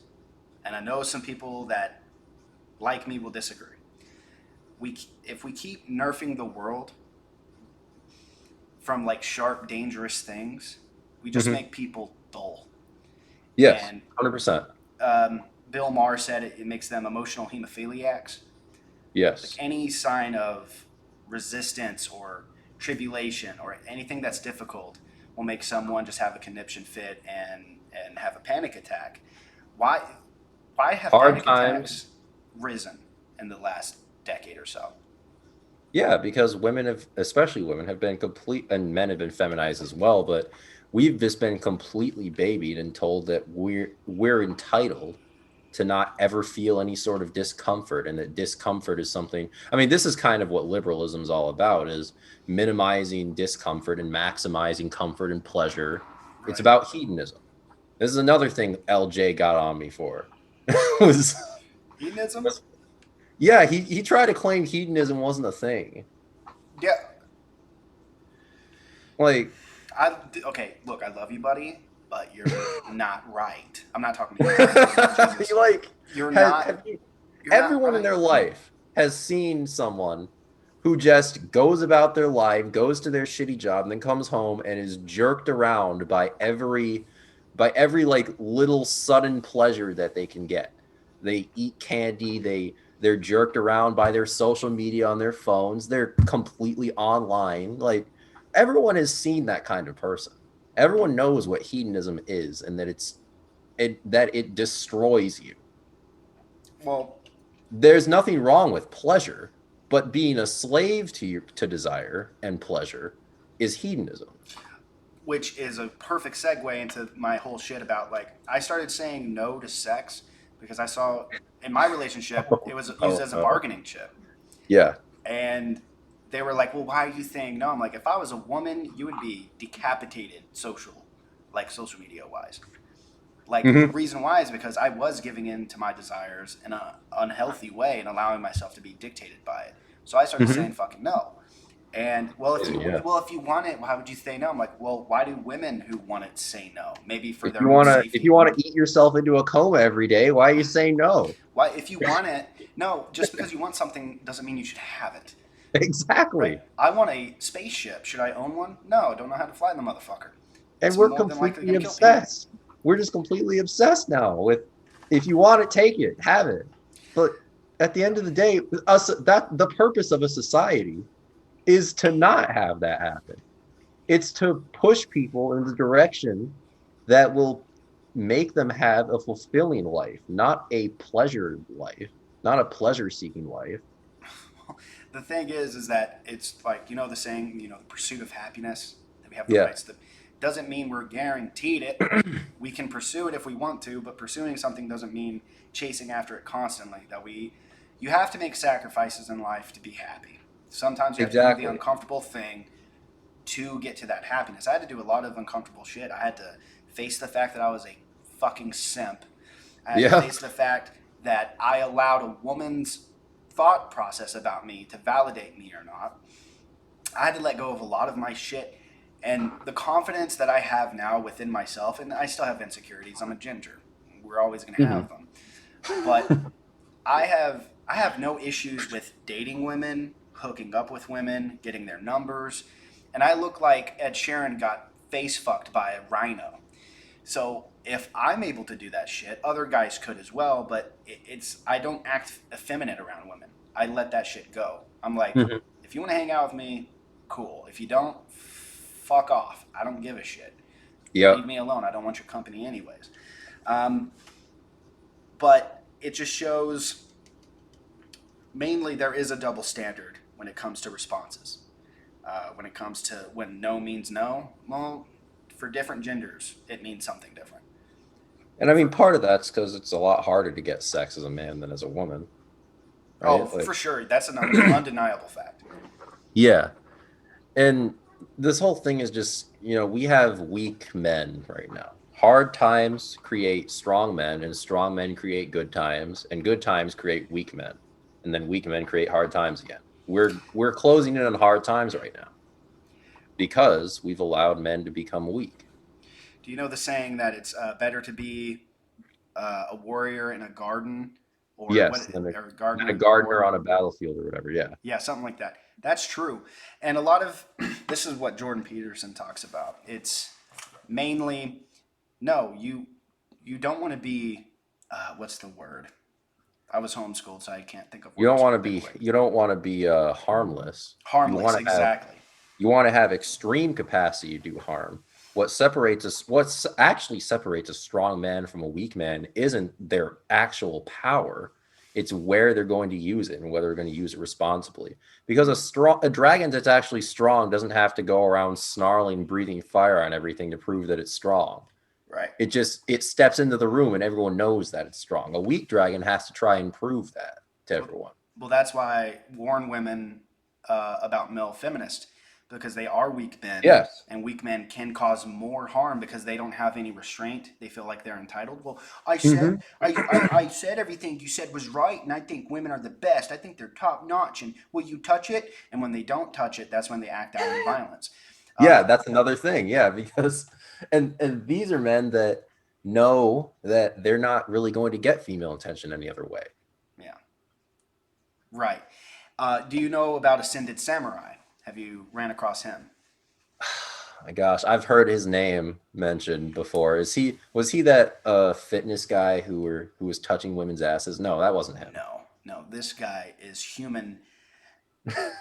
and I know some people that like me will disagree. If we keep nerfing the world from like sharp, dangerous things, we just Hmm. make people dull. Yes, And 100%. Bill Maher said it makes them emotional hemophiliacs. Like Yes. any sign of resistance or tribulation or anything that's difficult will make someone just have a conniption fit and have a panic attack. Why why have Hard panic times. attacks risen in the last decade or so? Yeah, because women have, especially women, have been complete, and men have been feminized as well, but we've just been completely babied and told that we're entitled to not ever feel any sort of discomfort, and that discomfort is something. I mean, this is kind of what liberalism is all about, is minimizing discomfort and maximizing comfort and pleasure. It's Right. about hedonism. This is another thing LJ got on me for. was Hedonism? was yeah, he tried to claim hedonism wasn't a thing. Yeah. Like, Okay, look, I love you, buddy, but you're not right. I'm not talking to you. I'm talking to Jesus. you like You're not have you, you're not everyone in right. their life has seen someone who just goes about their life, goes to their shitty job, and then comes home and is jerked around by every like little sudden pleasure that they can get. They eat candy, they're jerked around by their social media on their phones, they're completely online. Like everyone has seen that kind of person. Everyone knows what hedonism is, and that it destroys you. Well, There's nothing wrong with pleasure, but being a slave to desire and pleasure is hedonism. which is a perfect segue into my whole shit about like I started saying no to sex because I saw in my relationship it was used Oh as a no. bargaining chip, Yeah. and they were like, "Well, why are you saying no?" I'm like, "If I was a woman, you would be decapitated social media wise." Like, the Hmm. reason why is because I was giving in to my desires in an unhealthy way and allowing myself to be dictated by it. So I started saying Hmm. fucking no. And well, Yeah. if you want it, why would you say no? I'm like, well, why do women who want it say no? Maybe for If their you own wanna if you safety. wanna eat yourself into a coma every day, why are you saying no? Why, if you want it, no, just because you want something doesn't mean you should have it, right? Exactly. I want a spaceship. Should I own one? No, I don't know how to fly the motherfucker. And It's we're more than likely completely going to kill people. obsessed. We're just completely obsessed now with if you want it, take it, have it. But at the end of the day, us that the purpose of a society is to not have that happen. It's to push people in the direction that will make them have a fulfilling life, not a pleasure life, not a pleasure seeking life. The thing is that it's like, you know, the saying, you know, the pursuit of happiness, that we have the Yeah. rights to, doesn't mean we're guaranteed it. We can pursue it if we want to, but pursuing something doesn't mean chasing after it constantly. You have to make sacrifices in life to be happy. Sometimes you have to do the Exactly. uncomfortable thing to get to that happiness. I had to do a lot of uncomfortable shit. I had to face the fact that I was a fucking simp. I had to Yeah. face the fact that I allowed a woman's thought process about me to validate me or not. I had to let go of a lot of my shit, and the confidence that I have now within myself, and I still have insecurities. I'm a ginger. We're always going to Mhm. have them. But I have no issues with dating women, hooking up with women, getting their numbers, and I look like Ed Sheeran got face fucked by a rhino. So if I'm able to do that shit, other guys could as well. But it's I don't act effeminate around women. I let that shit go. I'm like, Mhm. if you want to hang out with me, cool. If you don't, fuck off. I don't give a shit. Leave Yep. me alone. I don't want your company anyways. Um, but it just shows mainly there is a double standard when it comes to responses. When it comes to when no means no, well, for different genders, it means something different. And I mean, For part of that's because it's a lot harder to get sex as a man than as a woman, Oh, right? Like, for sure. That's an undeniable fact. yeah. And this whole thing is just, we have weak men right now. Hard times create strong men, and strong men create and good times create weak men, and then weak men create hard times again. We're closing in on hard times right now because we've allowed men to become weak. Do you know the saying that it's better to be a warrior in a garden, or what, Yes, and or a then a gardener in a gardener war? on a battlefield or whatever. Yeah. Yeah, something like that. That's true. And a lot of this is what Jordan Peterson talks about. It's mainly no, you don't want to be what's the word? I was homeschooled, so I can't think of You don't words want to that be quick. you don't want to be harmless. You Harmless, want to have exactly. you want to have extreme capacity to do harm. What actually separates a strong man from a weak man isn't their actual power. It's where they're going to use it and whether they're going to use it responsibly. Because a dragon that's actually strong doesn't have to go around snarling, breathing fire on everything to prove that it's strong. Right. It steps into the room and everyone knows that it's strong. A weak dragon has to try and prove that to Well, everyone. well, that's why I warn women about male feminists because they are weak men, Yes. and weak men can cause more harm because they don't have any restraint. They feel like they're entitled. Well, Hmm. I said everything you said was right, and I think women are the best. I think they're top notch. And will you touch it? And when they don't touch it, that's when they act out in violence. Yeah, Uh, that's another thing. Yeah, because and these are men that know that they're not really going to get female attention any other way. yeah, right. Do you know about Ascended Samurai? Have you ran across him? My gosh, I've heard his name mentioned before. Was he that fitness guy who was touching women's asses? No, that wasn't him. No, no. This guy is human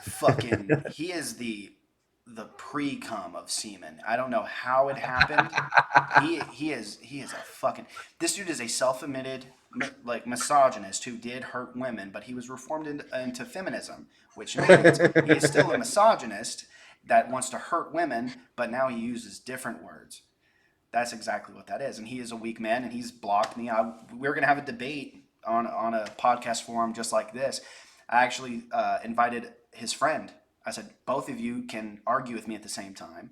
fucking he is the pre-cum of semen. I don't know how it happened. He is a fucking this dude is a self-admitted like misogynist who did hurt women, but he was reformed into feminism, which means he is still a misogynist that wants to hurt women, but now he uses different words. That's exactly what that is, and he is a weak man, and he's blocked me. We're gonna have a debate on a podcast forum just like this. I actually invited his friend. I said both of you can argue with me at the same time,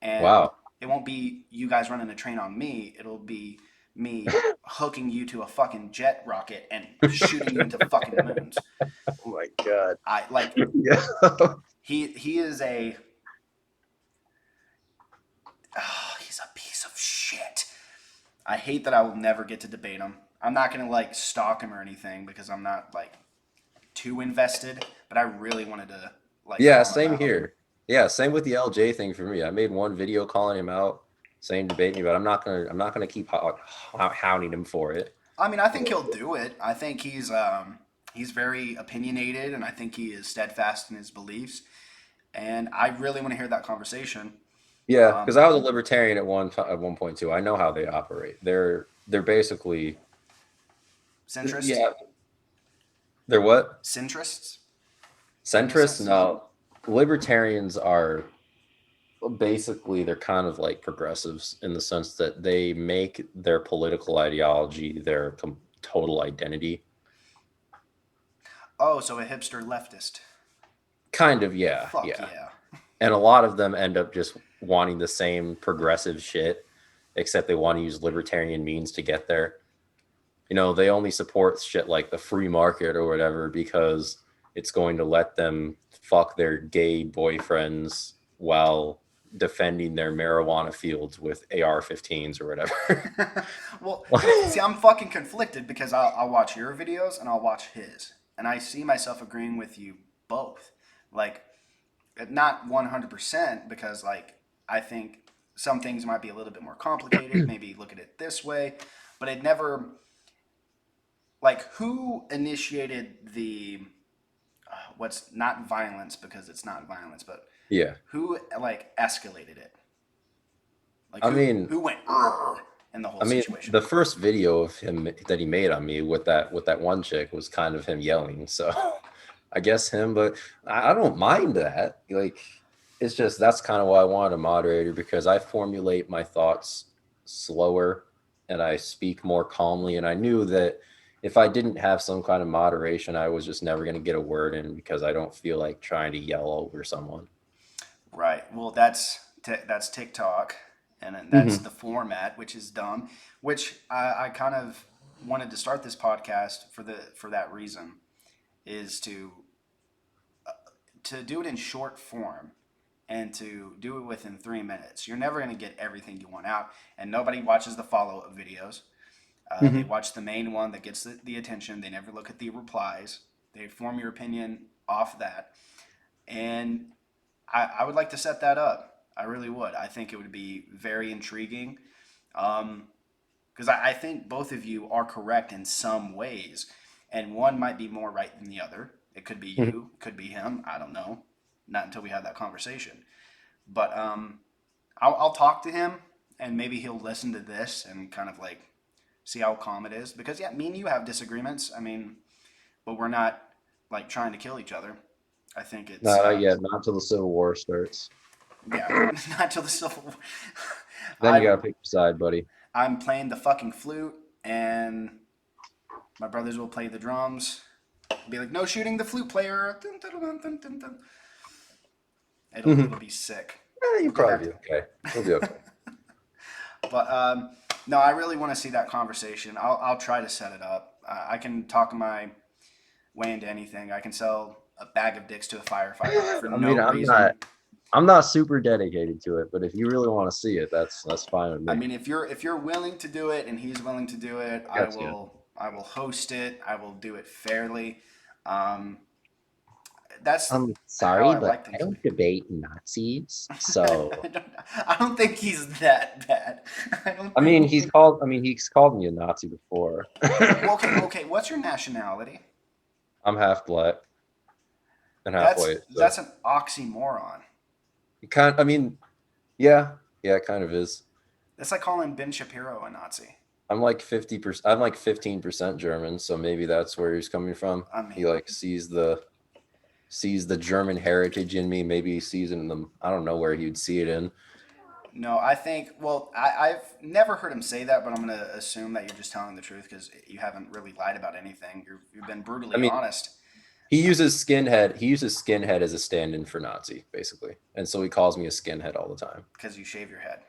and Wow. it won't be you guys running a train on me. It'll be me hooking you to a fucking jet rocket and shooting you into fucking moons. Oh my god. I like Yeah. he is a he's a piece of shit. I hate that I will never get to debate him. I'm not gonna like stalk him or anything because I'm not like too invested, but I really wanted to like Yeah, call him same out. here. Yeah, same with the LJ thing for me. I made one video calling him out, saying debate me, but I'm not gonna keep hounding him for it. I mean, I think he'll do it. I think he's very opinionated, and I think he is steadfast in his beliefs. And I really want to hear that conversation. Yeah, because Um, I was a libertarian at one point too. I know how they operate. They're basically centrist, yeah. They're what? centrists, in a Centrists? sense. No. Libertarians are basically they're kind of like progressives in the sense that they make their political ideology their total identity. Oh, so a hipster leftist. Kind of, yeah, Fuck yeah. yeah. And a lot of them end up just wanting the same progressive shit, except they want to use libertarian means to get there. They only support shit like the free market or whatever because it's going to let them fuck their gay boyfriends while defending their marijuana fields with AR-15s or whatever. Well, see, I'm fucking conflicted because I'll watch your videos and I'll watch his, and I see myself agreeing with you both. Like, not 100% because like I think some things might be a little bit more complicated. Maybe look at it this way, but it never like who initiated the what's not violence because it's not violence, but Yeah. who like escalated it? Like I mean, who went "Urgh" in the whole I mean, situation? the first video of him that he made on me with that one chick was kind of him yelling. So I guess him, but I don't mind that. Like, it's just that's kind of why I wanted a moderator because I formulate my thoughts slower and I speak more calmly. And I knew that if I didn't have some kind of moderation, I was just never going to get a word in because I don't feel like trying to yell over someone. Right. Well, that's TikTok, and then that's Hmm. the format, which is dumb. Which I kind of wanted to start this podcast for that reason is to do it in short form and to do it within 3 minutes. You're never going to get everything you want out, and nobody watches the follow up videos. They Hmm. watch the main one that gets the attention. They never look at the replies. They form your opinion off that, and I would like to set that up. I really would. I think it would be very intriguing. Because I think both of you are correct in some ways, and one might be more right than the other. It could be Hmm. you, could be him. I don't know. Not until we have that conversation. But I'll talk to him, and maybe he'll listen to this and kind of like see how calm it is. Because yeah, me and you have disagreements. I mean, but we're not like trying to kill each other. I think it's Not yet, not until the Civil War starts. yeah, not till the Civil War. Then you I gotta pick your side, buddy. I'm playing the fucking flute, and my brothers will play the drums. Be like, no shooting the flute player. Dun, dun, dun, dun, dun, dun. It'll Hmm. be sick. You'll We'll go back probably to, be okay. You'll be okay. but no, I really want to see that conversation. I'll try to set it up. I can talk my way into anything. I can sell a bag of dicks to a firefighter for I mean, no I'm reason. not I'm not super dedicated to it, but if you really want to see it, that's fine with I me. mean, if you're willing to do it and he's willing to do it, I got you. I will host it. I will do it fairly. Um, that's I'm how sorry, I but like I things to don't be. debate Nazis. So, I don't think he's that bad. I don't I think. mean, he's called me a Nazi before. Well, okay, okay. What's your nationality? I'm half black and half That's white, so that's an oxymoron. I mean, yeah, yeah, it kind of is. That's like calling Ben Shapiro a Nazi. I'm like 50%, I'm like 15% German, so maybe that's where he's coming from. I He mean, like sees the German heritage in me. Maybe he sees it in them. I don't know where he would see it in. no. I think. Well, I've never heard him say that, but I'm gonna assume that you're just telling the truth because you haven't really lied about anything. You've been I brutally mean, honest. he uses skinhead as a stand-in for Nazi, basically. And so he calls me a skinhead all the time. Because you shave your head.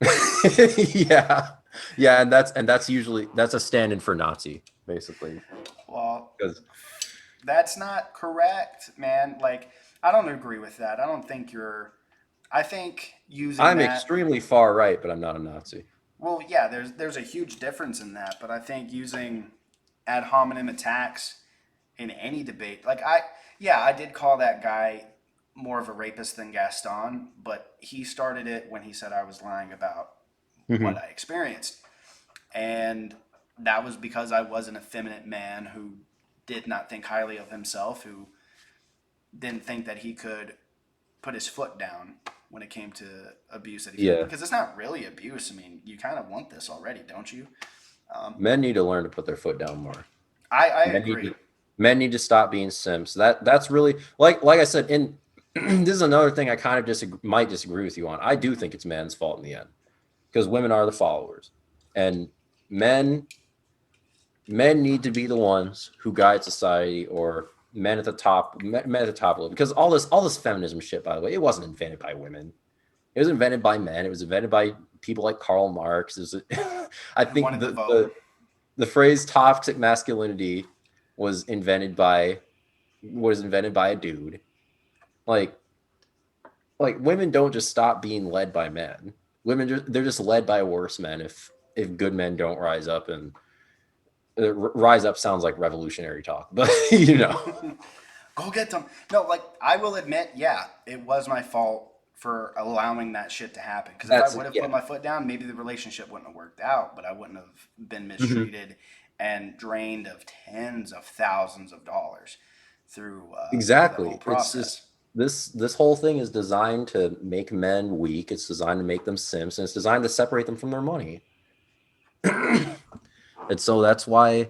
Yeah, yeah, and that's usually that's a stand-in for Nazi, basically. Well, Because that's not correct, man. Like, I don't agree with that. I don't think you're. I think using I'm that. extremely far right, but I'm not a Nazi. Well, yeah, there's a huge difference in that, but I think using ad hominem attacks in any debate, like yeah, I did call that guy more of a rapist than Gaston, but he started it when he said I was lying about what Hmm. I experienced, and that was because I was an effeminate man who did not think highly of himself, who didn't think that he could put his foot down when it came to abuse that he felt, Yeah, because it's not really abuse. I mean, you kind of want this already, don't you? Um, men need to learn to put their foot down more. I Men need agree. to men need to stop being simps. That's really like I said. In this is another thing I kind of might disagree with you on. I do think it's men's fault in the end because women are the followers, and men men need to be the ones who guide society, or men at the top level, because all this feminism shit, by the way, it wasn't invented by women. It was invented by men. It was invented by people like Karl Marx. I Who think wanted the vote? the phrase toxic masculinity was invented by a dude. Like women don't just stop being led by men. They're just led by worse men if good men don't rise up. And rise up sounds like revolutionary talk, but Go get them. No, like I will admit, yeah, it was my fault for allowing that shit to happen. Because if I that's would have yeah. put my foot down, maybe the relationship wouldn't have worked out, but I wouldn't have been Mhm. mistreated and drained of tens of thousands of dollars through the whole Exactly. It's just process. this whole thing is designed to make men weak. It's designed to make them simps, and it's designed to separate them from their money. And so that's why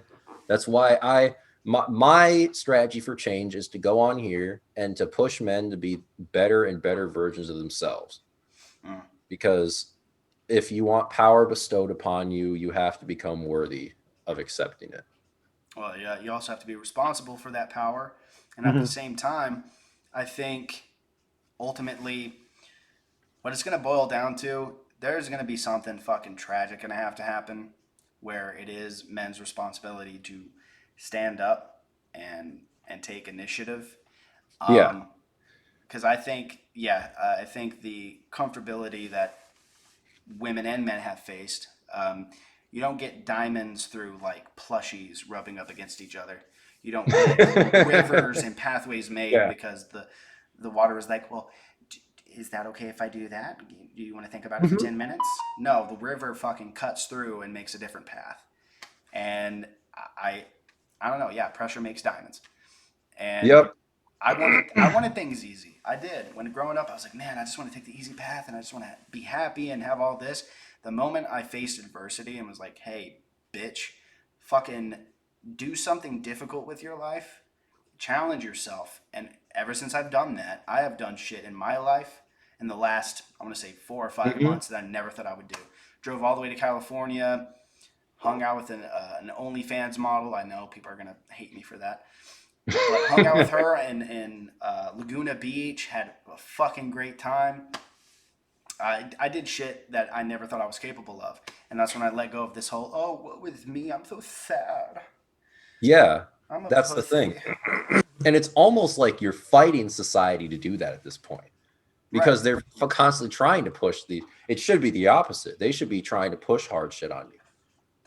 my strategy for change is to go on here and to push men to be better and better versions of themselves. Mm. Because if you want power bestowed upon you, you have to become worthy of accepting it. Well, yeah, you also have to be responsible for that power, and at the Hmm. same time, I think ultimately what it's going to boil down to, there's going to be something fucking tragic going to have to happen where it is men's responsibility to stand up and take initiative. Yeah. Because I think, yeah, I think the comfortability that women and men have faced, you don't get diamonds through like plushies rubbing up against each other. You don't get rivers and pathways made Yeah. because the water is like, well, is that okay if I do that? Do you want to think about it for Mhm. 10 minutes? No, the river fucking cuts through and makes a different path. And I, I don't know. Yeah, pressure makes diamonds. And Yep. I wanted things easy. I did. When growing up, I was like, man, I just want to take the easy path and I just want to be happy and have all this. The moment I faced adversity and was like, hey, bitch, fucking do something difficult with your life, challenge yourself. And ever since I've done that, I have done shit in my life in the last, I want to say 4 or 5 Hmm. months that I never thought I would do. Drove all the way to California, hung out with an OnlyFans model. I know people are going to hate me for that, but hung out with her in Laguna Beach, had a fucking great time. I did shit that I never thought I was capable of. And that's when I let go of this whole, oh, what with me? I'm so sad. Yeah, I'm a that's the thing. pussy. And it's almost like you're fighting society to do that at this point, Right. because they're constantly trying to push the it should be the opposite. They should be trying to push hard shit on you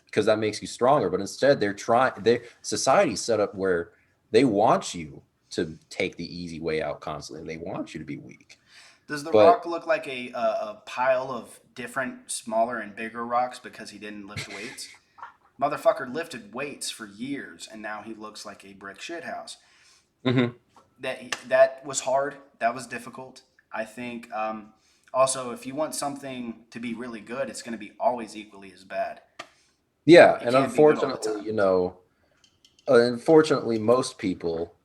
because that makes you stronger, but instead they society's set up where they want you to take the easy way out constantly, and they want you to be weak. Does The But Rock look like a pile of different, smaller, and bigger rocks because he didn't lift weights? Motherfucker lifted weights for years, and now he looks like a brick shithouse. mhm. That was hard. That was difficult. I think. Also, if you want something to be really good, it's going to be always equally as bad. Yeah, It and can't be good all the time. unfortunately, most people,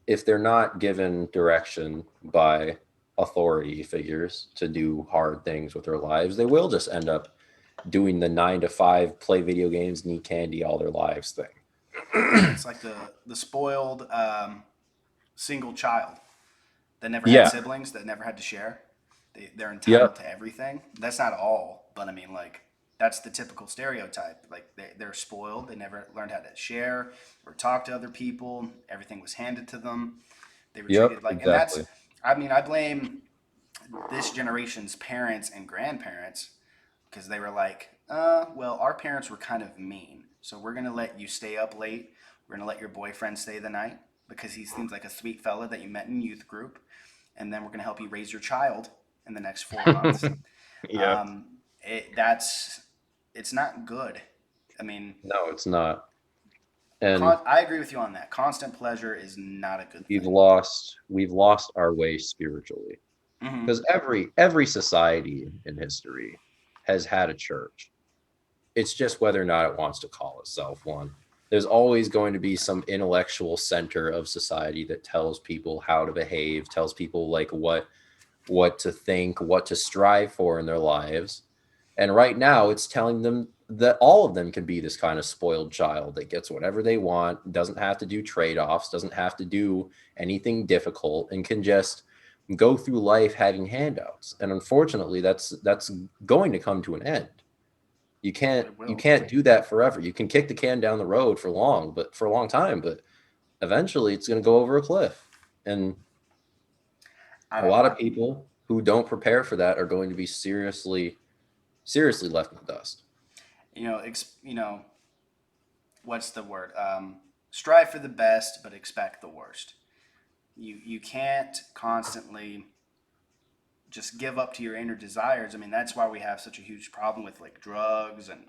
if they're not given direction by authority figures to do hard things with their lives, they will just end up doing the 9 to 5, play video games, and eat candy all their lives Yeah, thing. it's like the spoiled single child that never had Yeah. siblings, that never had to share. They're Yep. entitled to everything. That's not all, but I mean, like, that's the typical stereotype. Like, they're spoiled. They never learned how to share or talk to other people. Everything was handed to them. They were Yep, treated like, and that's, exactly. I mean, I blame this generation's parents and grandparents because they were like, well, our parents were kind of mean. So we're going to let you stay up late. We're going to let your boyfriend stay the night because he seems like a sweet fella that you met in youth group. And then we're going to help you raise your child in the next 4 months. Yeah. Um, that's, it's not good. I mean, No, it's not. And I agree with you on that. Constant pleasure is not a good thing. we've lost our way spiritually. Hmm. Because every society in history has had a church. It's just whether or not it wants to call itself one. There's always going to be some intellectual center of society that tells people how to behave, tells people like what to think, what to strive for in their lives. And right now it's telling them that all of them can be this kind of spoiled child that gets whatever they want, doesn't have to do trade-offs, doesn't have to do anything difficult, and can just go through life having handouts. And unfortunately, that's going to come to an end. You can't It you will. can't do that forever. You can kick the can down the road for a long time, but eventually it's going to go over a cliff. And I a don't. lot of people who don't prepare for that are going to be seriously left in the dust. You know, what's the word? Strive for the best, but expect the worst. You can't constantly just give up to your inner desires. I mean, that's why we have such a huge problem with like drugs and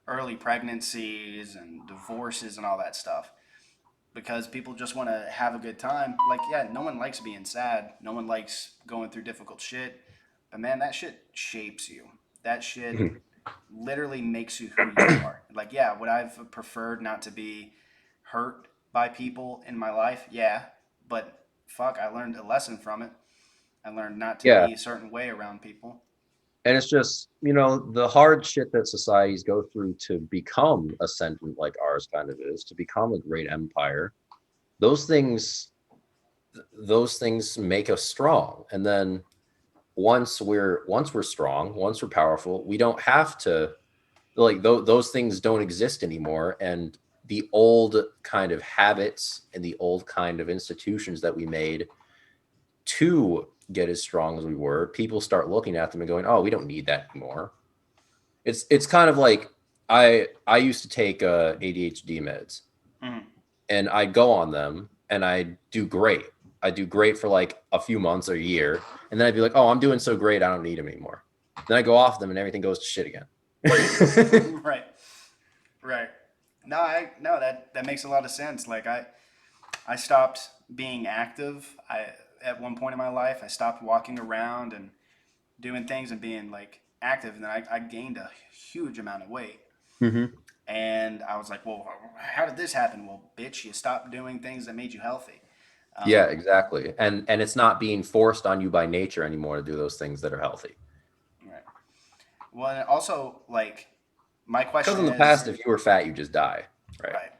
early pregnancies and divorces and all that stuff. Because people just want to have a good time. Like, yeah, no one likes being sad. No one likes going through difficult shit. But man, that shit shapes you. That shit literally makes you who you are. Like, yeah, would I've preferred not to be hurt by people in my life? Yeah, but fuck, I learned a lesson from it. I learned not to Yeah. be a certain way around people. And it's just, the hard shit that societies go through to become a sentient like ours kind of is, to become a great empire. Those things, those things make us strong. And then once we're strong, once we're powerful, we don't have to like those things don't exist anymore. And the old kind of habits and the old kind of institutions that we made to get as strong as we were, people start looking at them and going, "Oh, we don't need that anymore." It's kind of like I used to take ADHD meds, Mm-hmm. and I go on them and I do great. I do great for like a few months or a year, and then I'd be like, "Oh, I'm doing so great, I don't need them anymore." Then I go off them and everything goes to shit again. Right, right. No, I no that makes a lot of sense. Like I stopped being active. I At one point in my life I stopped walking around and doing things and being like active, and then I gained a huge amount of weight. Hmm. And I was like, well, how did this happen? Well, bitch, you stopped doing things that made you healthy. Yeah, Um, exactly. And it's not being forced on you by nature anymore to do those things that are healthy. right. Well, and also, like, my Because question in the is, past, if you were fat, you just die, right? right.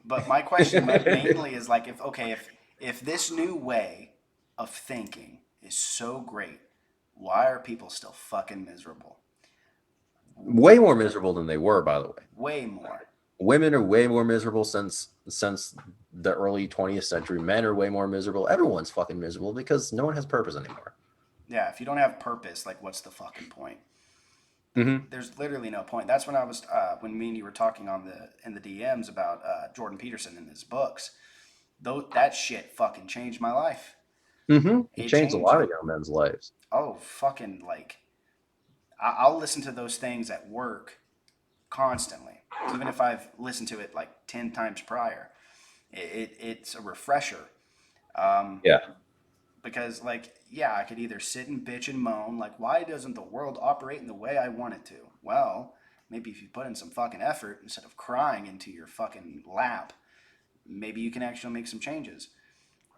But my question mainly is like, if okay, if this new way of thinking is so great, why are people still fucking miserable? Way more miserable than they were, by the way. Way more. Women are way more miserable since the early 20th century. Men are way more miserable. Everyone's fucking miserable because no one has purpose anymore. Yeah, if you don't have purpose, like, what's the fucking point? Hmm. There's literally no point. That's when I was when me and you were talking on the in the DMs about Jordan Peterson and his books. Though that shit fucking changed my life. Hmm. It It changed a changed. lot of young men's lives. Oh fucking like I'll listen to those things at work constantly, even if I've listened to it like 10 times prior. It's a refresher. Um, Yeah. because like yeah, I could either sit and bitch and moan like why doesn't the world operate in the way I want it to? Well, maybe if you put in some fucking effort instead of crying into your fucking lap, maybe you can actually make some changes.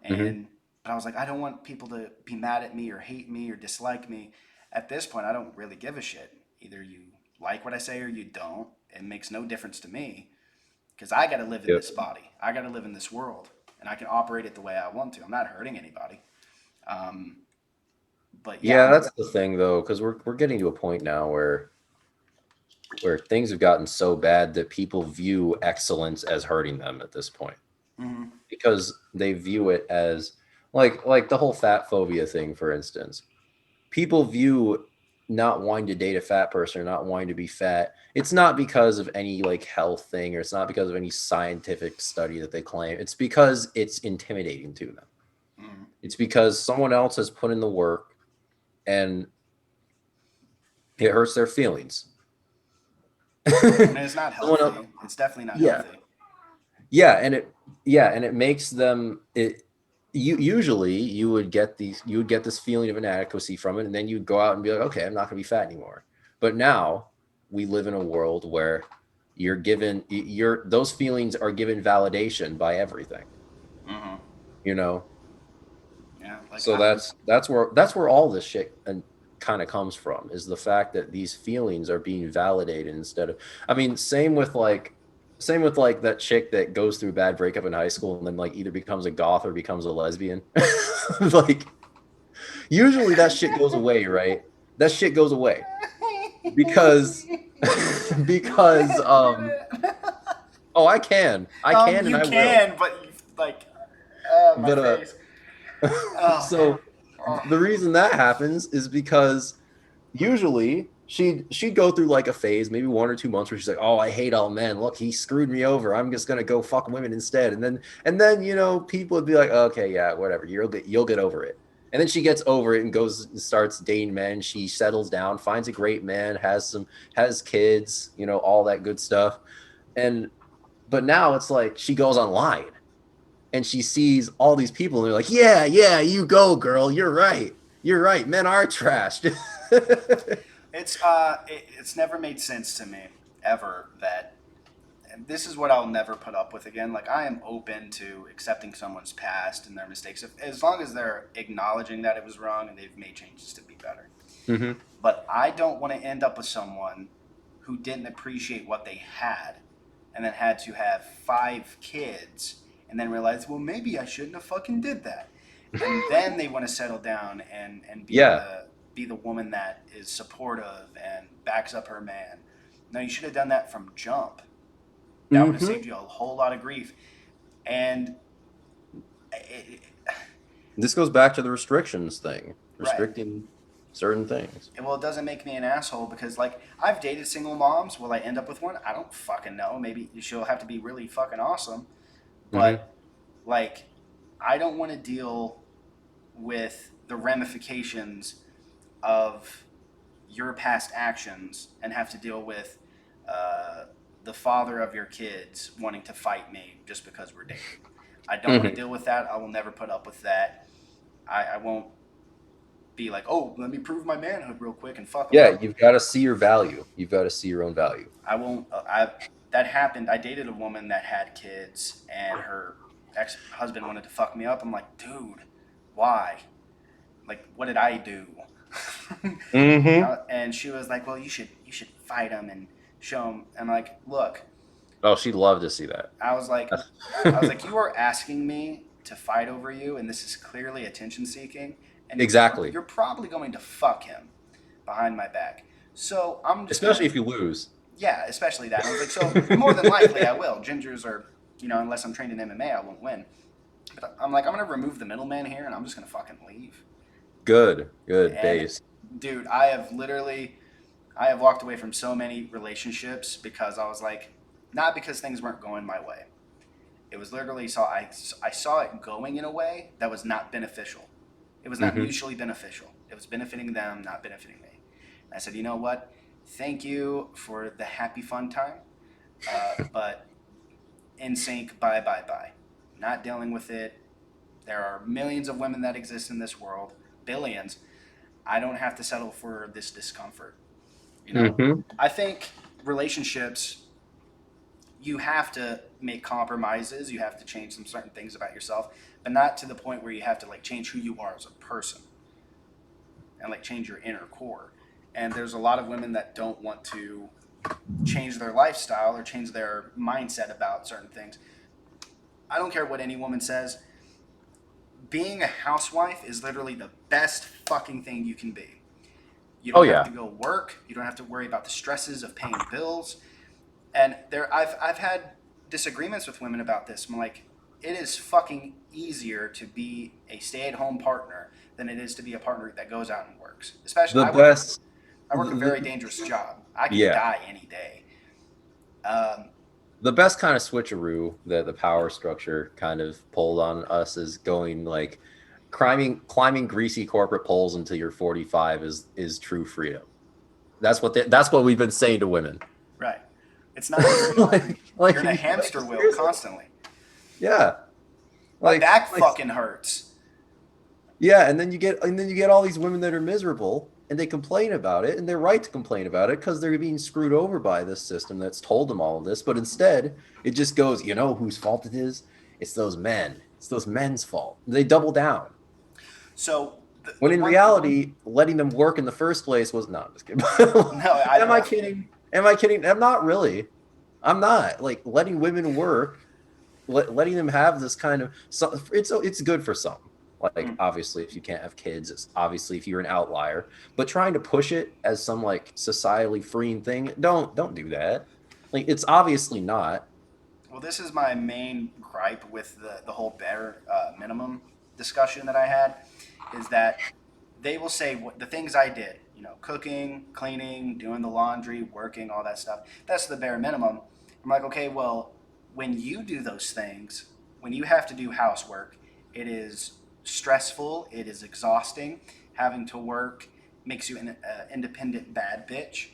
Hmm. And but I was like, I don't want people to be mad at me or hate me or dislike me. At this point, I don't really give a shit. Either you like what I say or you don't. It makes no difference to me because I got to live in Yep. this body. I got to live in this world, and I can operate it the way I want to. I'm not hurting anybody. Um, but yeah, Yeah, that's the thing though, because we're getting to a point now where where things have gotten so bad that people view excellence as hurting them at this point, Mm-hmm. because they view it as like the whole fat phobia thing, for instance. People view not wanting to date a fat person or not wanting to be fat, it's not because of any like health thing, or it's not because of any scientific study that they claim. It's because it's intimidating to them. Mm-hmm. It's because someone else has put in the work and it hurts their feelings. And it's not Someone else, healthy. It's definitely not yeah, healthy. yeah, and it makes them it. You usually you would get this feeling of inadequacy from it, and then you'd go out and be like, okay, I'm not going to be fat anymore. But now we live in a world where those feelings are given validation by everything. Mm-hmm. You know, Yeah, like so that's where all this shit and kind of comes from, is the fact that these feelings are being validated instead of, I mean, same with like that chick that goes through a bad breakup in high school and then like either becomes a goth or becomes a lesbian. Like usually that shit goes away, right? That shit goes away because you because can't do it. oh, I can and You I will. can, but you like, oh, my But face. Oh, so oh. the reason that happens is because usually she'd go through like a phase, maybe 1 or 2 months, where she's like, oh, I hate all men, look, he screwed me over, I'm just gonna go fuck women instead. And then people would be like, okay, yeah, whatever, you'll get over it. And then she gets over it and goes and starts dating men. She settles down, finds a great man, has kids, all that good stuff. And but now it's like she goes online and she sees all these people and they're like, yeah, yeah, you go, girl, you're right, men are trashed. It's never made sense to me ever that, and this is what I'll never put up with again. Like, I am open to accepting someone's past and their mistakes, as long as they're acknowledging that it was wrong and they've made changes to be better. Hmm. But I don't want to end up with someone who didn't appreciate what they had and then had to have 5 kids and then realize, well, maybe I shouldn't have fucking did that. And then they want to settle down and Yeah. be the woman that is supportive and backs up her man. No, you should have done that from jump. That would have Hmm. saved you a whole lot of grief. And it, This goes back to the restrictions thing, right. restricting certain things. Well, it doesn't make me an asshole because, like, I've dated single moms. Will I end up with one? I don't fucking know. Maybe she'll have to be really fucking awesome. Hmm. But, like, I don't want to deal with the ramifications of your past actions and have to deal with uh, the father of your kids wanting to fight me just because we're dating. I don't want to Hmm. deal with that. I will never put up with that. I won't be like, oh, let me prove my manhood real quick and fuck them Yeah, up. you've got to see your value. You've got to see your own value. I won't. That happened. I dated a woman that had kids, and her ex husband wanted to fuck me up. I'm like, dude, why? Like, what did I do? Hmm. And she was like, well, you should fight him and show him. And I'm like, look, Oh, she'd love to see that. I was like, you are asking me to fight over you, and this is clearly attention seeking, and Exactly. you're probably going to fuck him behind my back. So I'm just Especially gonna, if you lose. yeah, especially that. And I was like, so more than likely I will. Gingers are, unless I'm trained in MMA, I won't win. But I'm like, I'm gonna remove the middleman here, and I'm just gonna fucking leave. Good, good And base. dude, I have walked away from so many relationships because I was like, not because things weren't going my way. It was literally I saw it going in a way that was not beneficial. It was not Hmm. mutually beneficial. It was benefiting them, not benefiting me. And I said, you know what? Thank you for the happy fun time, but in sync, bye bye bye. Not dealing with it. There are millions of women that exist in this world, billions. I don't have to settle for this discomfort. You know, Hmm. I think relationships, you have to make compromises. You have to change some certain things about yourself, but not to the point where you have to like change who you are as a person and like change your inner core. And there's a lot of women that don't want to change their lifestyle or change their mindset about certain things. I don't care what any woman says. Being a housewife is literally the best fucking thing you can be. You Oh don't have yeah. to go work. You don't have to worry about the stresses of paying bills. And I've had disagreements with women about this. I'm like, it is fucking easier to be a stay-at-home partner than it is to be a partner that goes out and works. Especially, The best. I work a very The, dangerous job. I could yeah. die any day. Um, The best kind of switcheroo that the power structure kind of pulled on us is going like climbing greasy corporate poles until you're 45 is true freedom. That's what we've been saying to women. right. It's not freedom. You're in a Like hamster wheel seriously. constantly. Yeah. My back Like fucking hurts. yeah, and then you get all these women that are miserable and they complain about it and they're right to complain about it because they're being screwed over by this system that's told them all of this, but instead it just goes, you know whose fault it is? It's those men. It's those men's fault. They double down. So When the in one, reality, letting them work in the first place was not. I'm just kidding. no, I Am I kidding? Am I kidding? I'm not really. I'm not. Like letting women work, letting them have this kind of it's good for some. Like mm. obviously, if you can't have kids, it's obviously if you're an outlier. But trying to push it as some like societally freeing thing, don't do that. Like it's obviously not. Well, this is my main gripe with the whole bare minimum discussion that I had, is that they will say what the things I did, cooking, cleaning, doing the laundry, working, all that stuff. That's the bare minimum. I'm like, okay, well, when you do those things, when you have to do housework, it is stressful, it is exhausting. Having to work makes you an independent bad bitch.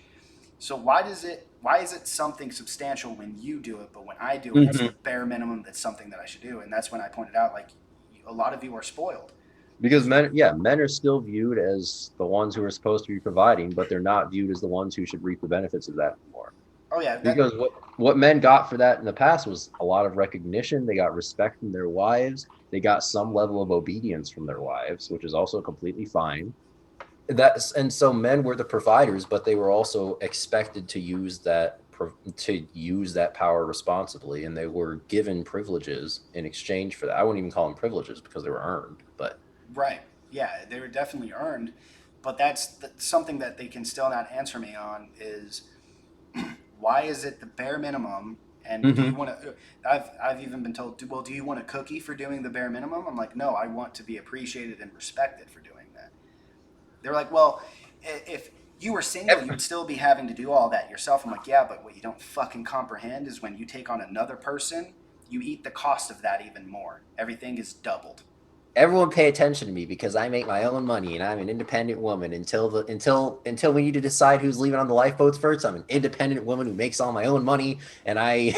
So why is it something substantial when you do it, but when I do it, it's the Mhm. bare minimum that's something that I should do. And that's when I pointed out, like, a lot of you are spoiled. Because men are still viewed as the ones who are supposed to be providing, but they're not viewed as the ones who should reap the benefits of that anymore. Oh yeah, Because what men got for that in the past was a lot of recognition. They got respect from their wives. They got some level of obedience from their wives, which is also completely fine. That's and so men were the providers, but they were also expected to use that power responsibly, and they were given privileges in exchange for that. I wouldn't even call them privileges because they were earned, but right. Yeah, they were definitely earned, but that's something that they can still not answer me on is why is it the bare minimum? And do you Mhm. want to? I've even been told, well, do you want a cookie for doing the bare minimum? I'm like, no, I want to be appreciated and respected for doing that. They're like, well, if you were single, you would still be having to do all that yourself. I'm like, yeah, but what you don't fucking comprehend is when you take on another person, you eat the cost of that even more. Everything is doubled. Everyone pay attention to me because I make my own money and I'm an independent woman until we need to decide who's leaving on the lifeboats first. I'm an independent woman who makes all my own money and I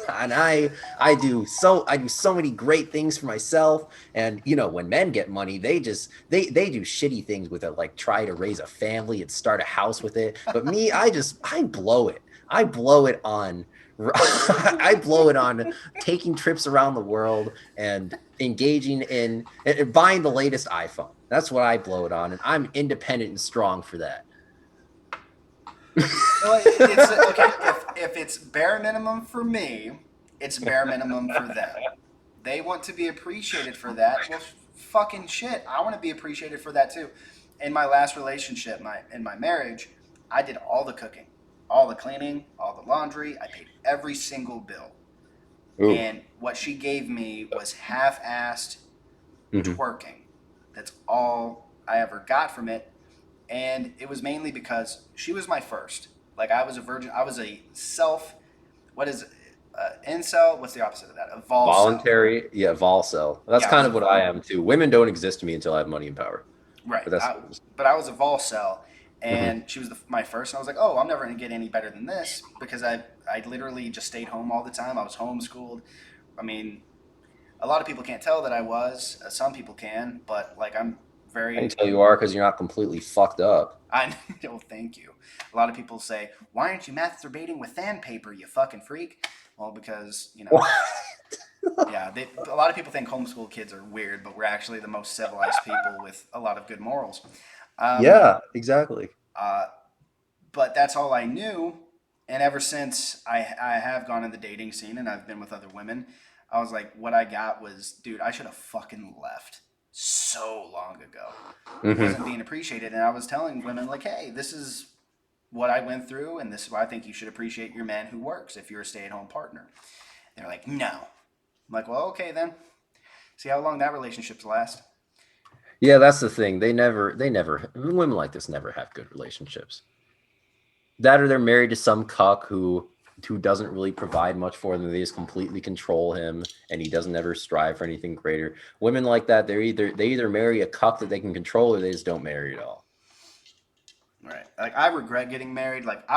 and I do so many great things for myself. And when men get money, they do shitty things with it, like try to raise a family and start a house with it. But me, I blow it. I blow it on I blow it on taking trips around the world and engaging in and buying the latest iPhone. That's what I blow it on, and I'm independent and strong for that. Well, it's okay. If it's bare minimum for me, it's bare minimum for them. They want to be appreciated for that. Well, fucking shit. I want to be appreciated for that too. In my last relationship, in my marriage, I did all the cooking, all the cleaning, all the laundry. I paid every single bill. Ooh. And what she gave me was half-assed Mm-hmm. twerking. That's all I ever got from it, and it was mainly because she was my first. Like I was a virgin. I was a self. What is incel? What's the opposite of that? A volcel. Voluntary, yeah, volcel. That's Yeah, I was kind a of what I am too. Women don't exist to me until I have money and power. right. But that's what it is. But I was a volcel, Mhm. and she was my first. And I was like, oh, I'm never gonna get any better than this because I literally just stayed home all the time. I was homeschooled. I mean, a lot of people can't tell that I was. Some people can, but like I'm I can very. tell you are because you're not completely fucked up. I know, thank you. A lot of people say, "Why aren't you masturbating with sandpaper, you fucking freak?" Well, because yeah, a lot of people think homeschool kids are weird, but we're actually the most civilized people with a lot of good morals. Um, Yeah, exactly. uh, but that's all I knew, and ever since I have gone in the dating scene and I've been with other women, I was like, what I got was, dude, I should have fucking left. so long ago. Wasn't Mm-hmm. being appreciated. And I was telling women, like, hey, this is what I went through, and this is why I think you should appreciate your man who works if you're a stay at home partner. They're like, no. I'm like, well, okay then. See how long that relationship's last. Yeah, that's the thing. They never, women like this never have good relationships. That or they're married to some cuck who doesn't really provide much for them. They just completely control him, and he doesn't ever strive for anything greater. Women like that, they either marry a cuck that they can control, or they just don't marry at all. Right. Like I regret getting married. Like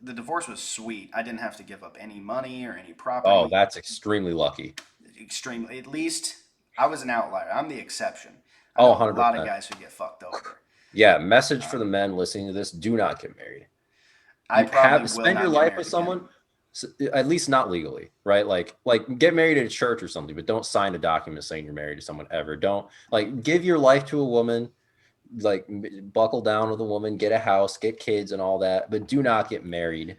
the divorce was sweet. I didn't have to give up any money or any Oh, property. that's extremely lucky. Extremely. At least I was an outlier. I'm the exception. I Oh, know a lot of 100%. guys who get fucked over. Yeah, message for Um, the men listening to this: do not get married. I You probably have will spend your not get life with married again. someone, at least not legally, right? Like get married at a church or something, but don't sign a document saying you're married to someone ever. Don't like give your life to a woman, like buckle down with a woman, get a house, get kids and all that, but do not get married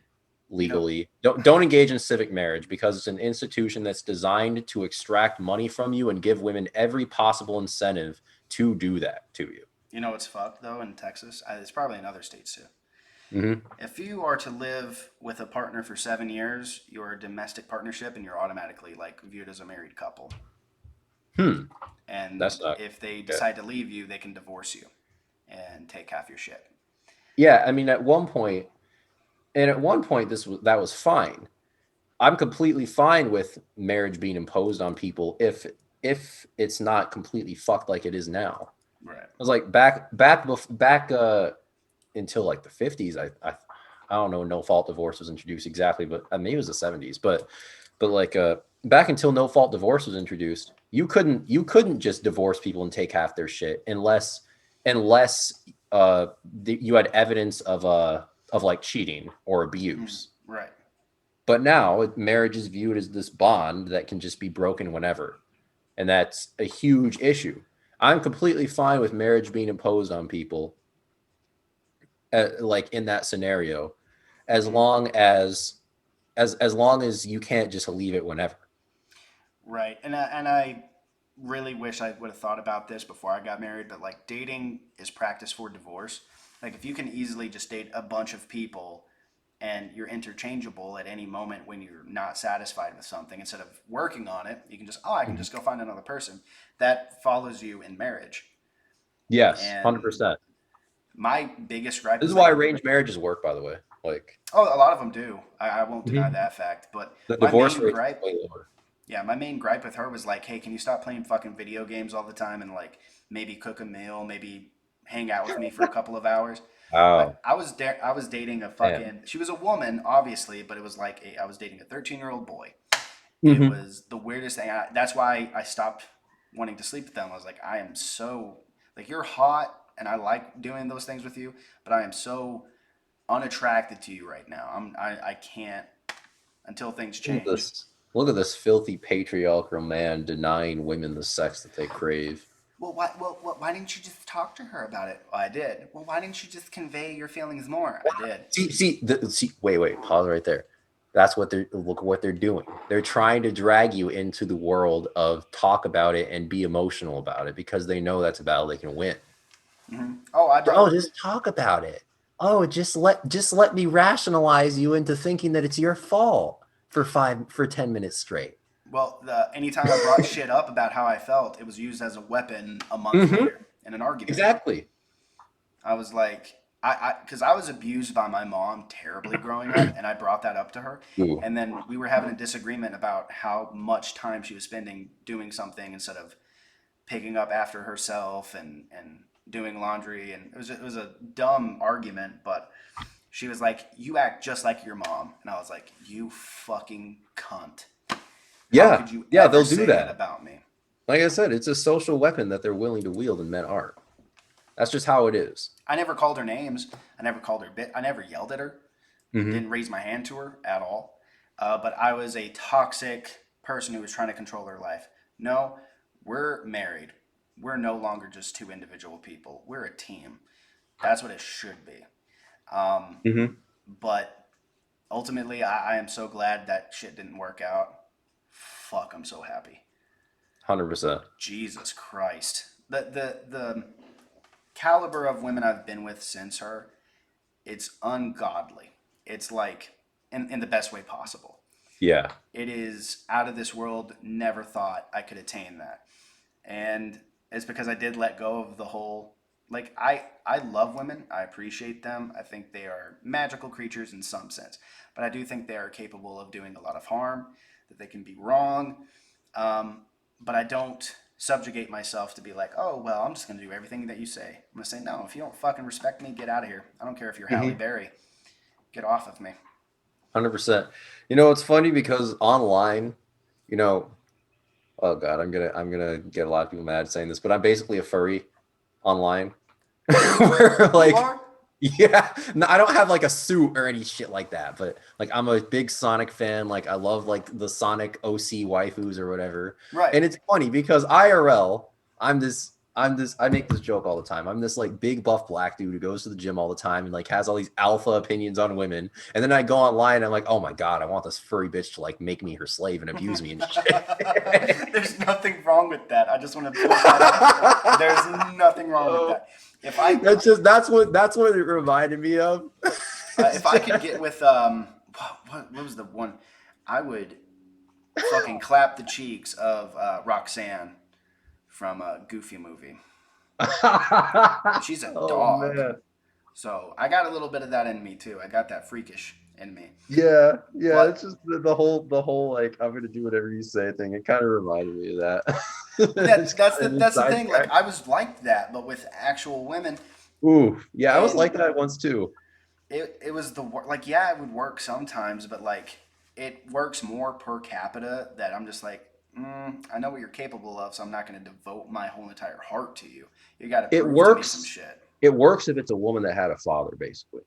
You know, legally. Don't engage in civic marriage because it's an institution that's designed to extract money from you and give women every possible incentive to do that to you. you know what's fucked though in Texas? It's probably in other states too. Hmm. If you are to live with a partner for 7 years, you're a domestic partnership and you're automatically like viewed as a married couple. Hmm. That's And not if they good. decide to leave you, they can divorce you and take half your shit. Yeah, I mean, at one point, that was fine. I'm completely fine with marriage being imposed on people if it's not completely fucked like it is now. Right. I was like back until like the 50s. I don't know when no fault divorce was introduced exactly, but maybe it was the 70s. But like back until no fault divorce was introduced, you couldn't just divorce people and take half their shit unless you had evidence of like cheating or Mm, abuse. right. But now marriage is viewed as this bond that can just be broken whenever. And that's a huge issue. I'm completely fine with marriage being imposed on people, like in that scenario, as Mm, long as long as you can't just leave it whenever. right. And I really wish I would have thought about this before I got married, but like dating is practice for divorce. Like if you can easily just date a bunch of people and you're interchangeable at any moment when you're not satisfied with something, instead of working on it, you can just, oh, I can Mhm. just go find another person. That follows you in marriage. Yes, And 100%. my biggest gripe This is is why like, arranged marriages work, by the way. Like oh, a lot of them do. I won't deny Mhm. that fact. But The my divorce main rate is gripe, way lower. yeah, my main gripe with her was like, hey, can you stop playing fucking video games all the time and like maybe cook a meal, maybe hang out with me for a couple of hours. Like Wow. I was dating a Damn. fucking, she was a woman obviously, but it was like I was dating a 13-year-old boy. It Hmm. was the weirdest thing. That's why I stopped wanting to sleep with them. I was like, I am so like you're hot and I like doing those things with you, but I am so unattracted to you right now. I can't until things Look at change. this. Look at this filthy patriarchal man denying women the sex that they crave. Why didn't you just talk to her about it? Well, I did. Well, why didn't you just convey your feelings more? I did. Wait, pause right there. That's what they're look what they're doing. They're trying to drag you into the world of talk about it and be emotional about it because they know that's a battle they can win. Oh, I don't. Oh, just talk about it. Oh, just let me rationalize you into thinking that it's your fault for 10 minutes straight. Well, anytime I brought shit up about how I felt, it was used as a weapon a month Hmm. later in an argument. Exactly. I was like, because I was abused by my mom terribly growing up, and I brought that up to her. Ooh. And then we were having a disagreement about how much time she was spending doing something instead of picking up after herself and doing laundry. And it was a dumb argument, but she was like, "You act just like your mom," and I was like, "You fucking cunt! How Yeah. could you Yeah, ever they'll do say that that. about me?" Like I said, it's a social weapon that they're willing to wield and men aren't. That's just how it is. I never called her names. I never called her bit. I never yelled at her. Hmm. Didn't raise my hand to her at all. But I was a toxic person who was trying to control her life. No, we're married. We're no longer just two individual people. We're a team. That's what it should be. Um, Hmm. but ultimately, I am so glad that shit didn't work out. Fuck, I'm so happy. 100%. Jesus Christ. The caliber of women I've been with since her, it's ungodly. It's like in the best way possible. Yeah. It is out of this world. Never thought I could attain that. And it's because I did let go of the whole like I love women. I appreciate them. I think they are magical creatures in some sense, but I do think they are capable of doing a lot of harm. That they can be wrong, but I don't subjugate myself to be like, oh well, I'm just gonna do everything that you say. I'm gonna say no. If you don't fucking respect me, get out of here. I don't care if you're Halle Hmm. Berry. Get off of me. 100%. You know, it's funny because online, you know, oh God, I'm gonna get a lot of people mad saying this, but I'm basically a furry online. Where You like, are. yeah, no, I don't have like a suit or any shit like that, but like I'm a big Sonic fan. Like I love like the Sonic OC waifus or whatever. Right. And it's funny because IRL, I'm this I make this joke all the time. I'm this like big buff black dude who goes to the gym all the time and like has all these alpha opinions on women. And then I go online and I'm like, oh my God, I want this furry bitch to like make me her slave and abuse me and shit. There's nothing wrong with that. I just want to point that out. There's nothing wrong with that. If I That's what it reminded me of. if I could get with what was the one, I would fucking clap the cheeks of Roxanne from a Goofy movie. She's a Oh dog, man. so I got a little bit of that in me too. I got that freakish in me. Yeah, yeah, it's But just the whole like I'm gonna do whatever you say thing. It kind of reminded me of that. It's kind of that's the thing. Like sidetracked. I was like that, but with actual women, Ooh, yeah, I was and like that once too. it was the like yeah, it would work sometimes, but like it works more per capita that I'm just like. I know what you're capable of, so I'm not going to devote my whole entire heart to you. You got to It prove to me some works. shit. It works if it's a woman that had a father, basically,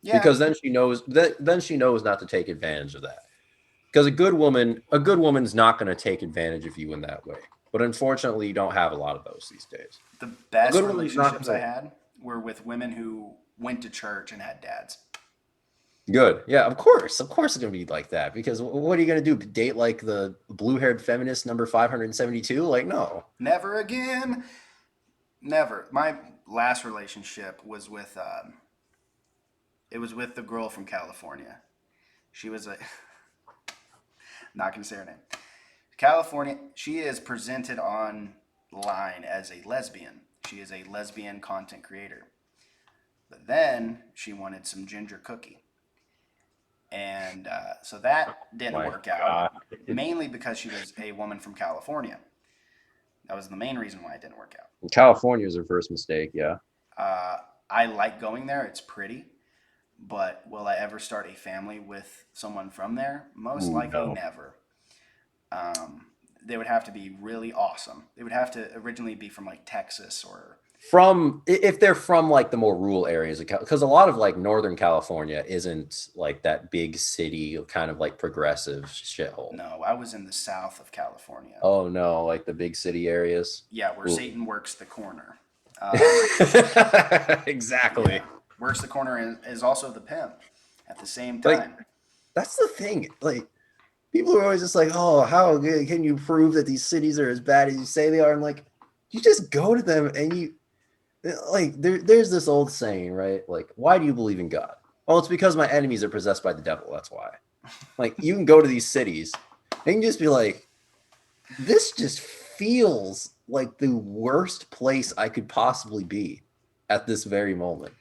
Yeah, because then she knows not to take advantage of that. Because a good woman's not going to take advantage of you in that way. But unfortunately, you don't have a lot of those these days. the A best good woman's not relationships I going to. had were with women who went to church and had dads. Good. Yeah, of course it's gonna be like that. Because what are you gonna do? Date like the blue-haired feminist number 572? Like, no. Never again. Never. My last relationship was with it was with the girl from California. She was a not gonna say her name. California. She is presented online as a lesbian. She is a lesbian content creator. But then she wanted some ginger cookie. And so that didn't My work out, God. mainly because she was a woman from California. That was the main reason why it didn't work out. California is her first mistake. Yeah. Uh, I like going there, it's pretty, but will I ever start a family with someone from there? Most Ooh, likely no. never. They would have to be really awesome. They would have to originally be from like Texas or. From if they're from like the more rural areas of because a lot of like Northern California isn't like that big city kind of like progressive shithole. No, I was in the south of California. Oh no, like the big city areas. Yeah, where Ooh. Satan works the corner. Um, Exactly. yeah, works the corner is also the pimp at the same Like time. that's the thing. Like people are always just like, "Oh, how can you prove that these cities are as bad as you say they are?" And like, you just go to them and you like there's this old saying, right? Like, why do you believe in God? Well, it's because my enemies are possessed by the devil. That's why. Like, you can go to these cities and you can just be like, this just feels like the worst place I could possibly be at this very moment.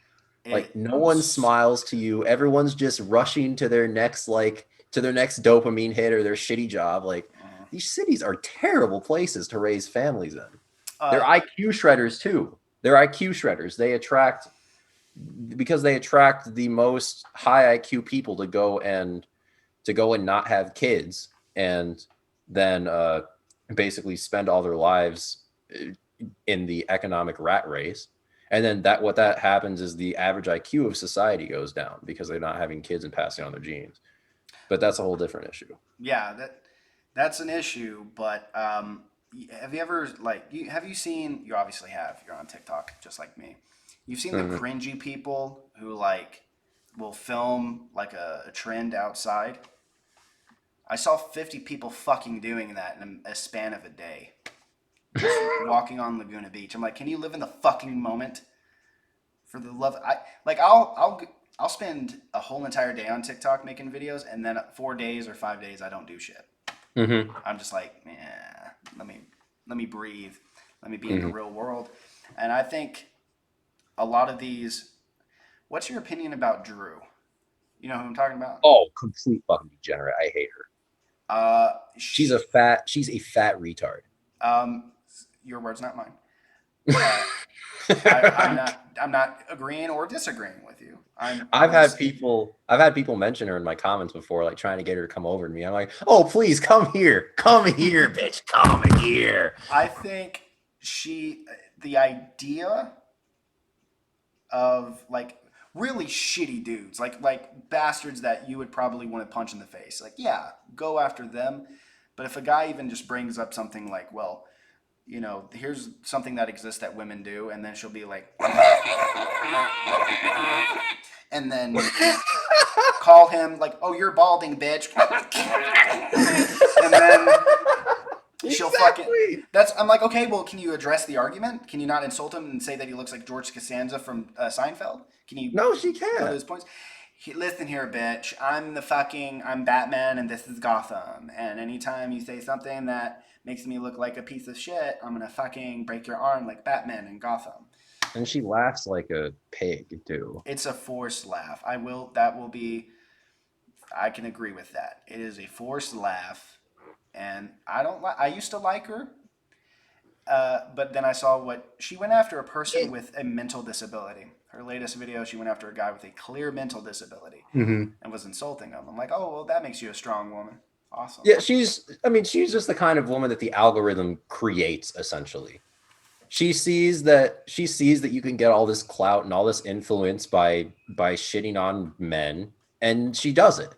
Like, It no one smiles to you. Everyone's just rushing to their next dopamine hit or their shitty job. Like, these cities are terrible places to raise families in. They're uh, IQ shredders too. They're IQ shredders. They attract the most high IQ people to go and not have kids and then basically spend all their lives in the economic rat race. And then what that happens is the average IQ of society goes down because they're not having kids and passing on their genes. But that's a whole different issue. yeah, that's an issue. But have you ever have you seen? You obviously have. You're on TikTok just like me. You've seen the Mhm. cringy people who like will film like a trend outside. I saw 50 people fucking doing that in a span of a day. just walking on Laguna Beach. I'm like, can you live in the fucking moment? For the love, I'll spend a whole entire day on TikTok making videos, and then 4 days or 5 days I don't do shit. Mm-hmm. I'm just like, yeah, let me breathe, let me be in the Mm-hmm. real world. And I think a lot of these. What's your opinion about Drew? You know who I'm talking about? Oh, complete fucking degenerate. I hate her. Uh, She's sh- a fat retard. um, your words, not mine. Uh, I'm not agreeing or disagreeing with you. I'm just saying. I've had people mention her in my comments before, like trying to get her to come over to me. I'm like, oh please come here, bitch, come here. I think the idea of like really shitty dudes, like bastards that you would probably want to punch in the face. Like, yeah, go after them. But if a guy even just brings up something like, well, here's something that exists that women do, and then she'll be like, and then call him like, oh, you're balding, bitch, and then she'll fucking. Exactly. I'm like, okay, well, can you address the argument? Can you not insult him and say that he looks like George Costanza from Seinfeld? Can you No, she go to can't. his points? Listen here, bitch. I'm Batman, and this is Gotham. And anytime you say something that makes me look like a piece of shit, I'm gonna fucking break your arm like Batman in Gotham. And she laughs like a pig too. It's a forced laugh. That will be. I can agree with that. It is a forced laugh, and I don't like. I used to like her. But then I saw what she went after a person with a mental disability. Her latest video, she went after a guy with a clear mental disability Mm-hmm. and was insulting him. I'm like, oh, well, that makes you a strong woman. Awesome. Yeah, she's just the kind of woman that the algorithm creates essentially. She sees that you can get all this clout and all this influence by shitting on men, and she does it.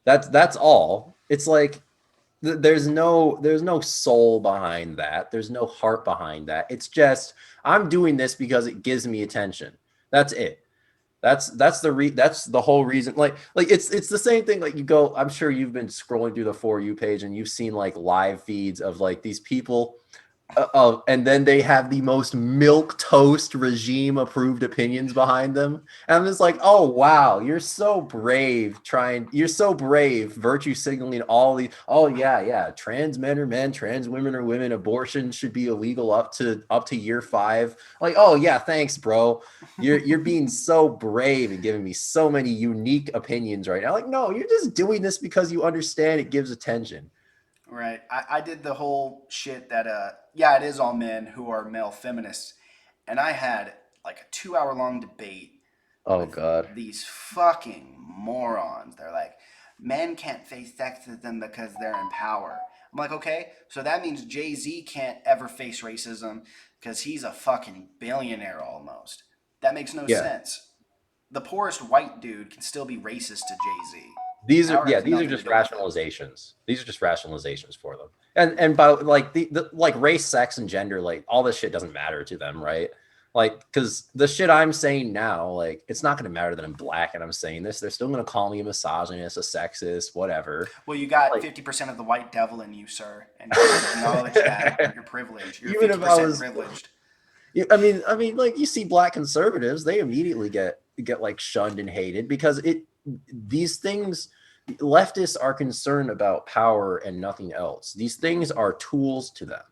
That's all. It's like there's no soul behind that. There's no heart behind that. It's just I'm doing this because it gives me attention. That's it. That's the whole reason. Like it's the same thing. Like you go, I'm sure you've been scrolling through the For You page and you've seen like live feeds of like these people and then they have the most milk toast regime approved opinions behind them. And I'm just like, oh wow, you're so brave virtue signaling all these. Oh yeah, trans men are men, trans women are women, abortion should be illegal up to year 5. Like, oh yeah, thanks bro. You're being so brave and giving me so many unique opinions right now. Like, no, you're just doing this because you understand it gives attention. Right. I did the whole shit that, yeah, it is all men who are male feminists. And I had like a 2 hour long debate Oh with god. these fucking morons. They're like, men can't face sexism because they're in power. I'm like, okay, so that means Jay-Z can't ever face racism because he's a fucking billionaire almost. That makes no Yeah. sense. The poorest white dude can still be racist to Jay-Z. These are Power yeah, has these are nothing to just do with it. rationalizations. These are just rationalizations for them. And by like the like race, sex, and gender, like all this shit doesn't matter to them, right? Like, because the shit I'm saying now, like, it's not gonna matter that I'm black and I'm saying this. They're still gonna call me a misogynist, a sexist, whatever. Well, you got Like 50% of the white devil in you, sir, and you should acknowledge that your privilege. You're even if I 50% was privileged. I mean, like you see black conservatives, they immediately get like shunned and hated because these things leftists are concerned about power and nothing else. These things are tools to them.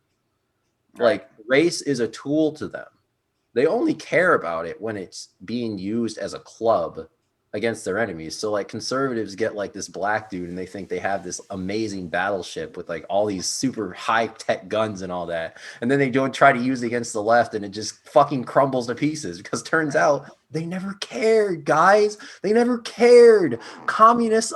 Right. Like race is a tool to them. They only care about it when it's being used as a club against their enemies. So like conservatives get like this black dude and they think they have this amazing battleship with like all these super high tech guns and all that. And then they don't try to use it against the left and it just fucking crumbles to pieces because turns Right. out they never cared, guys. They never cared. These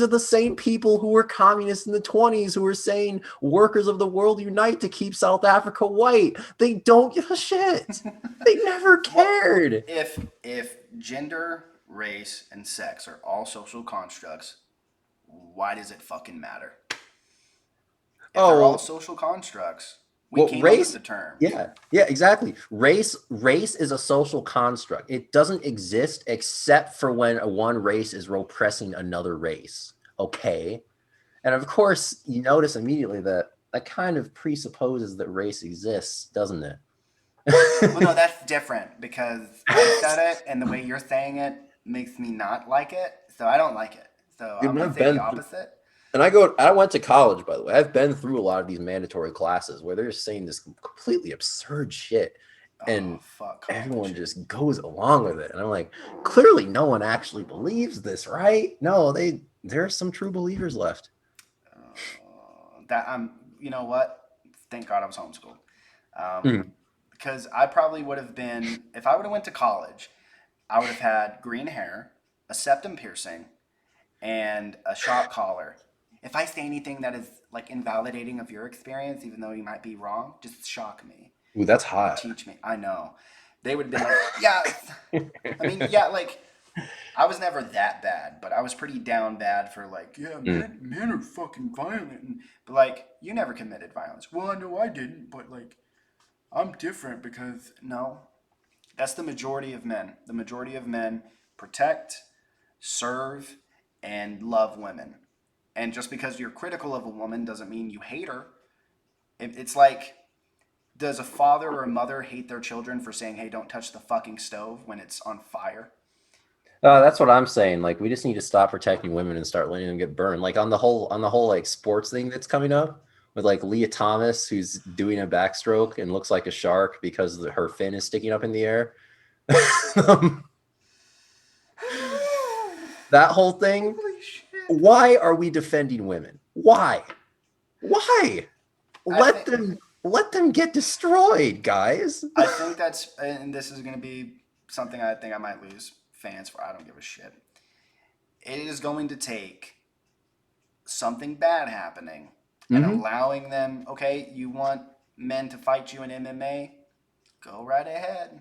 are the same people who were communists in the 20s who were saying workers of the world unite to keep South Africa white. They don't give a shit. They never What cared. if gender, race, and sex are all social constructs? Why does it fucking matter? If they're all Oh, social constructs, we well, came up with race. the term. Yeah, exactly. Race is a social construct. It doesn't exist except for when one race is oppressing another race. Okay. And of course, you notice immediately that that kind of presupposes that race exists, doesn't it? Well, no, that's different because I said it, and the way you're saying it makes me not like it, so I don't like it. So I'm Dude, gonna I've say the been opposite. and I went to college, by the way. I've been through a lot of these mandatory classes where they're just saying this completely absurd shit, Oh and fuck everyone college. just goes along with it. And I'm like, clearly no one actually believes this, right? No, there are some true believers left. That I'm. You know what? Thank God I was homeschooled. Mm. Because I probably would have been if I would have went to college. I would have had green hair, a septum piercing, and a shock collar. If I say anything that is like invalidating of your experience, even though you might be wrong, just shock me. Ooh, that's hot. Teach me. I know. They would have been like, yeah. I mean, yeah, like I was never that bad, but I was pretty down bad for like, yeah, Mm. men are fucking violent. But like, you never committed violence. Well, I know I didn't, but like, I'm different because no, that's the majority of men. The majority of men protect, serve, and love women. And just because you're critical of a woman doesn't mean you hate her. It's like, does a father or a mother hate their children for saying, hey, don't touch the fucking stove when it's on fire? That's what I'm saying. Like, we just need to stop protecting women and start letting them get burned. Like on the whole like sports thing that's coming up with like Leah Thomas, who's doing a backstroke and looks like a shark because her fin is sticking up in the air. um, that whole thing. Holy shit. Why are we defending women? Why? Why? I Let think them get destroyed, guys. I think that's and this is gonna be something I think I might lose fans for. I don't give a shit. It is going to take something bad happening and Mm-hmm. allowing them, okay, you want men to fight you in MMA? Go right ahead.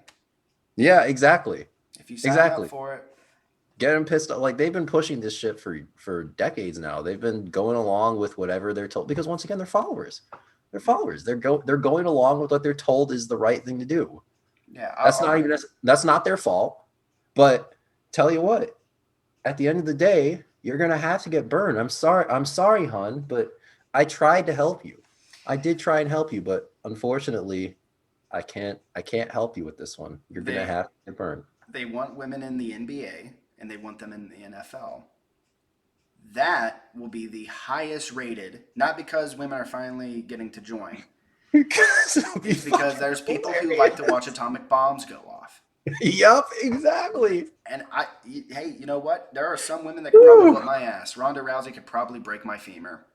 Yeah, exactly. If you sign up Exactly. for it. Get them pissed off. Like they've been pushing this shit for decades now. They've been going along with whatever they're told because once again they're followers. They're followers. They're going along with what they're told is the right thing to do. Yeah, That's not their fault. But tell you what, at the end of the day, you're gonna have to get burned. I'm sorry, hon, but I tried to help you. I did try and help you, but unfortunately, I can't help you with this one. You're gonna they have to get burned. they want women in the NBA and they want them in the NFL. That will be the highest rated, not because women are finally getting to join. It'll be It's because fucking there's people who like to hilarious. watch atomic bombs go off. Yup, exactly. And hey, you know what? There are some women that could probably Woo. whip my ass. Ronda Rousey could probably break my femur.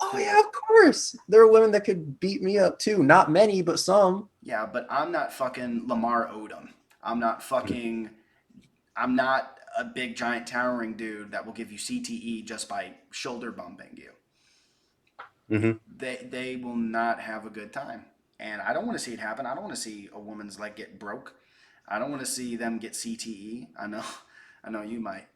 Oh yeah, Cool. of course. There are women that could beat me up too. Not many, but some. Yeah, but I'm not fucking Lamar Odom. I'm not fucking. I'm not a big giant towering dude that will give you CTE just by shoulder bumping you. Mm-hmm. They will not have a good time, and I don't want to see it happen. I don't want to see a woman's leg get broke. I don't want to see them get CTE. I know you might,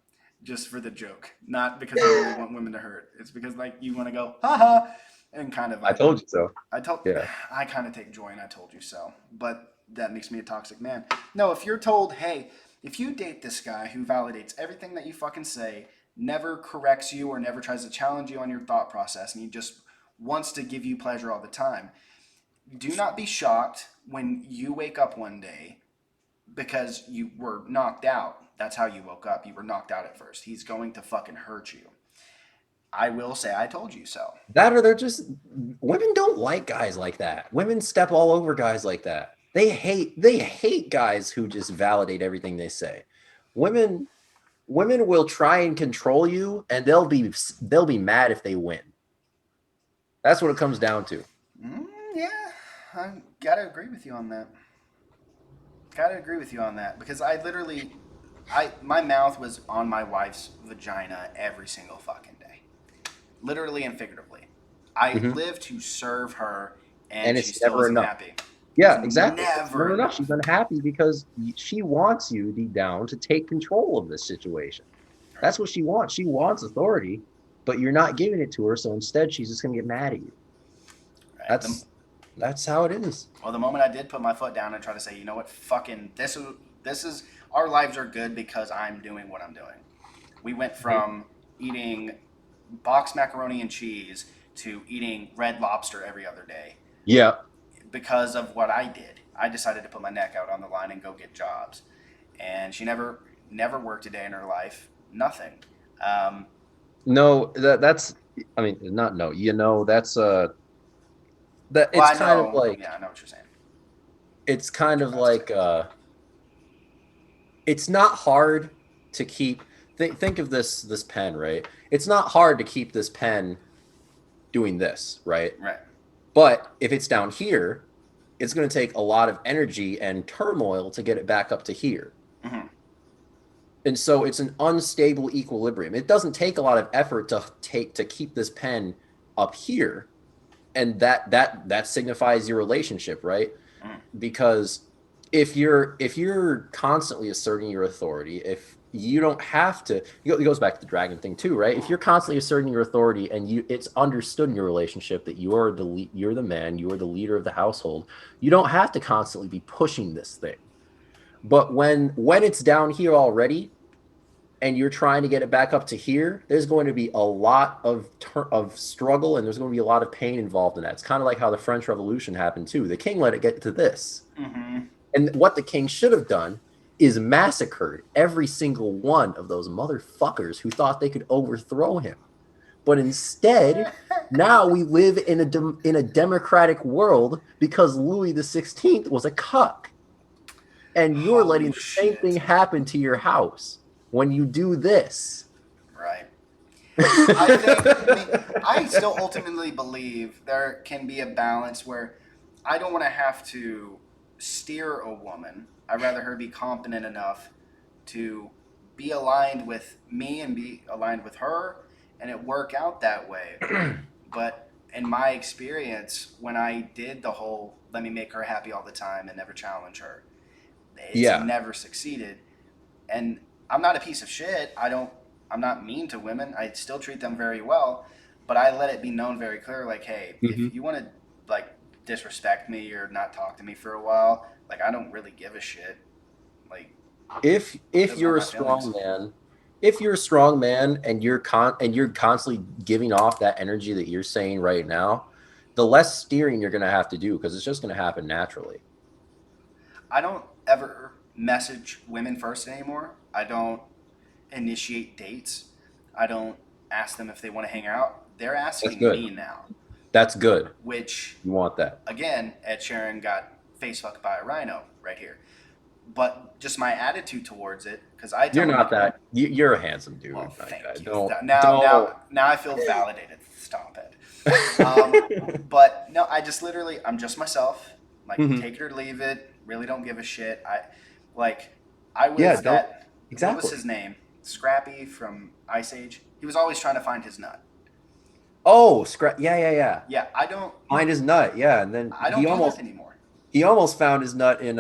just for the joke, not because you really want women to hurt. It's because like you want to go haha, and kind of I told you so. I told Yeah. I kind of take joy in I told you so, but that makes me a toxic man. No, if you're told, hey, if you date this guy who validates everything that you fucking say, never corrects you or never tries to challenge you on your thought process, and he just wants to give you pleasure all the time, do not be shocked when you wake up one day because you were knocked out. That's how you woke up. You were knocked out at first. He's going to fucking hurt you. I will say I told you so. That or they're just women don't like guys like that. Women step all over guys like that. They hate guys who just validate everything they say. Women women will try and control you and they'll be mad if they win. That's what it comes down to. Yeah, I gotta agree with you on that. Gotta agree with you on that because I literally, my mouth was on my wife's vagina every single fucking day, literally and figuratively. I Mhm. live to serve her, And and she it's still never isn't enough. happy. It's Yeah, exactly. It's never never enough. enough. She's unhappy because she wants you deep down to take control of this situation. Right. That's what she wants. She wants authority, but you're not giving it to her. So instead, she's just going to get mad at you. Right. That's how it is. Well, the moment I did put my foot down and try to say, you know what, fucking this is our lives are good because I'm doing what I'm doing. We went Mhm. from eating boxed macaroni and cheese to eating Red Lobster every other day Yeah. because of what I did. I decided to put my neck out on the line and go get jobs, and she never worked a day in her life. Nothing. Um, No, that's I mean, not no, that's that well, it's I kind of know. like Yeah, I know what you're saying. it's What kind you're of about to say. like it's not hard to keep think of this pen, right? It's not hard to keep this pen doing this, right? Right. But if it's down here, it's going to take a lot of energy and turmoil to get it back up to here. Hmm. And so it's an unstable equilibrium. It doesn't take a lot of effort to keep this pen up here, and that signifies your relationship, right? Hmm. Because if you're constantly asserting your authority, if you don't have to, it goes back to the dragon thing too, right? If you're constantly asserting your authority and it's understood in your relationship that you're the man, you are the leader of the household, you don't have to constantly be pushing this thing. But when it's down here already and you're trying to get it back up to here, there's going to be a lot of struggle, and there's going to be a lot of pain involved in that. It's kind of like how the French Revolution happened too. The king let it get to this. Hmm. And what the king should have done is massacred every single one of those motherfuckers who thought they could overthrow him. But instead, now we live in a democratic world because Louis the 16th was a cuck. And you're Holy letting the same thing shit. happen to your house when you do this. Right. I think, I mean, I still ultimately believe there can be a balance where I don't want to have to steer a woman. I'd rather her be competent enough to be aligned with me and be aligned with her and it work out that way. But in my experience, when I did the whole let me make her happy all the time and never challenge her, it's Yeah, never succeeded. And I'm not a piece of shit. I'm not mean to women. I still treat them very well, but I let it be known very clear like, hey, hmm if you want to like disrespect me or not talk to me for a while, like I don't really give a shit. Like it if doesn't hurt you're a my feelings. strong man, if you're a strong man and you're constantly giving off that energy that you're saying right now, the less steering you're going to have to do because it's just going to happen naturally. I don't ever message women first anymore. I don't initiate dates. I don't ask them if they want to hang out. They're That's asking good. me now, That's good. which You want that. again, Ed Sheeran got face fucked by a rhino right here. But just my attitude towards it, because I You're tell them not like, that. You're a handsome dude. well, thank you. Don't Now, don't. now I feel validated. Stop it. But no, I just literally, I'm just myself. Like, Mhm. take it or leave it. Really don't give a shit. Like, I Yeah, was don't that. What was exactly. his name? Scrappy from Ice Age. He was always trying to find his nut. Oh, scrap. Yeah, yeah, yeah. Yeah, Find his nut. Yeah, and then I don't do that anymore. he almost found his nut in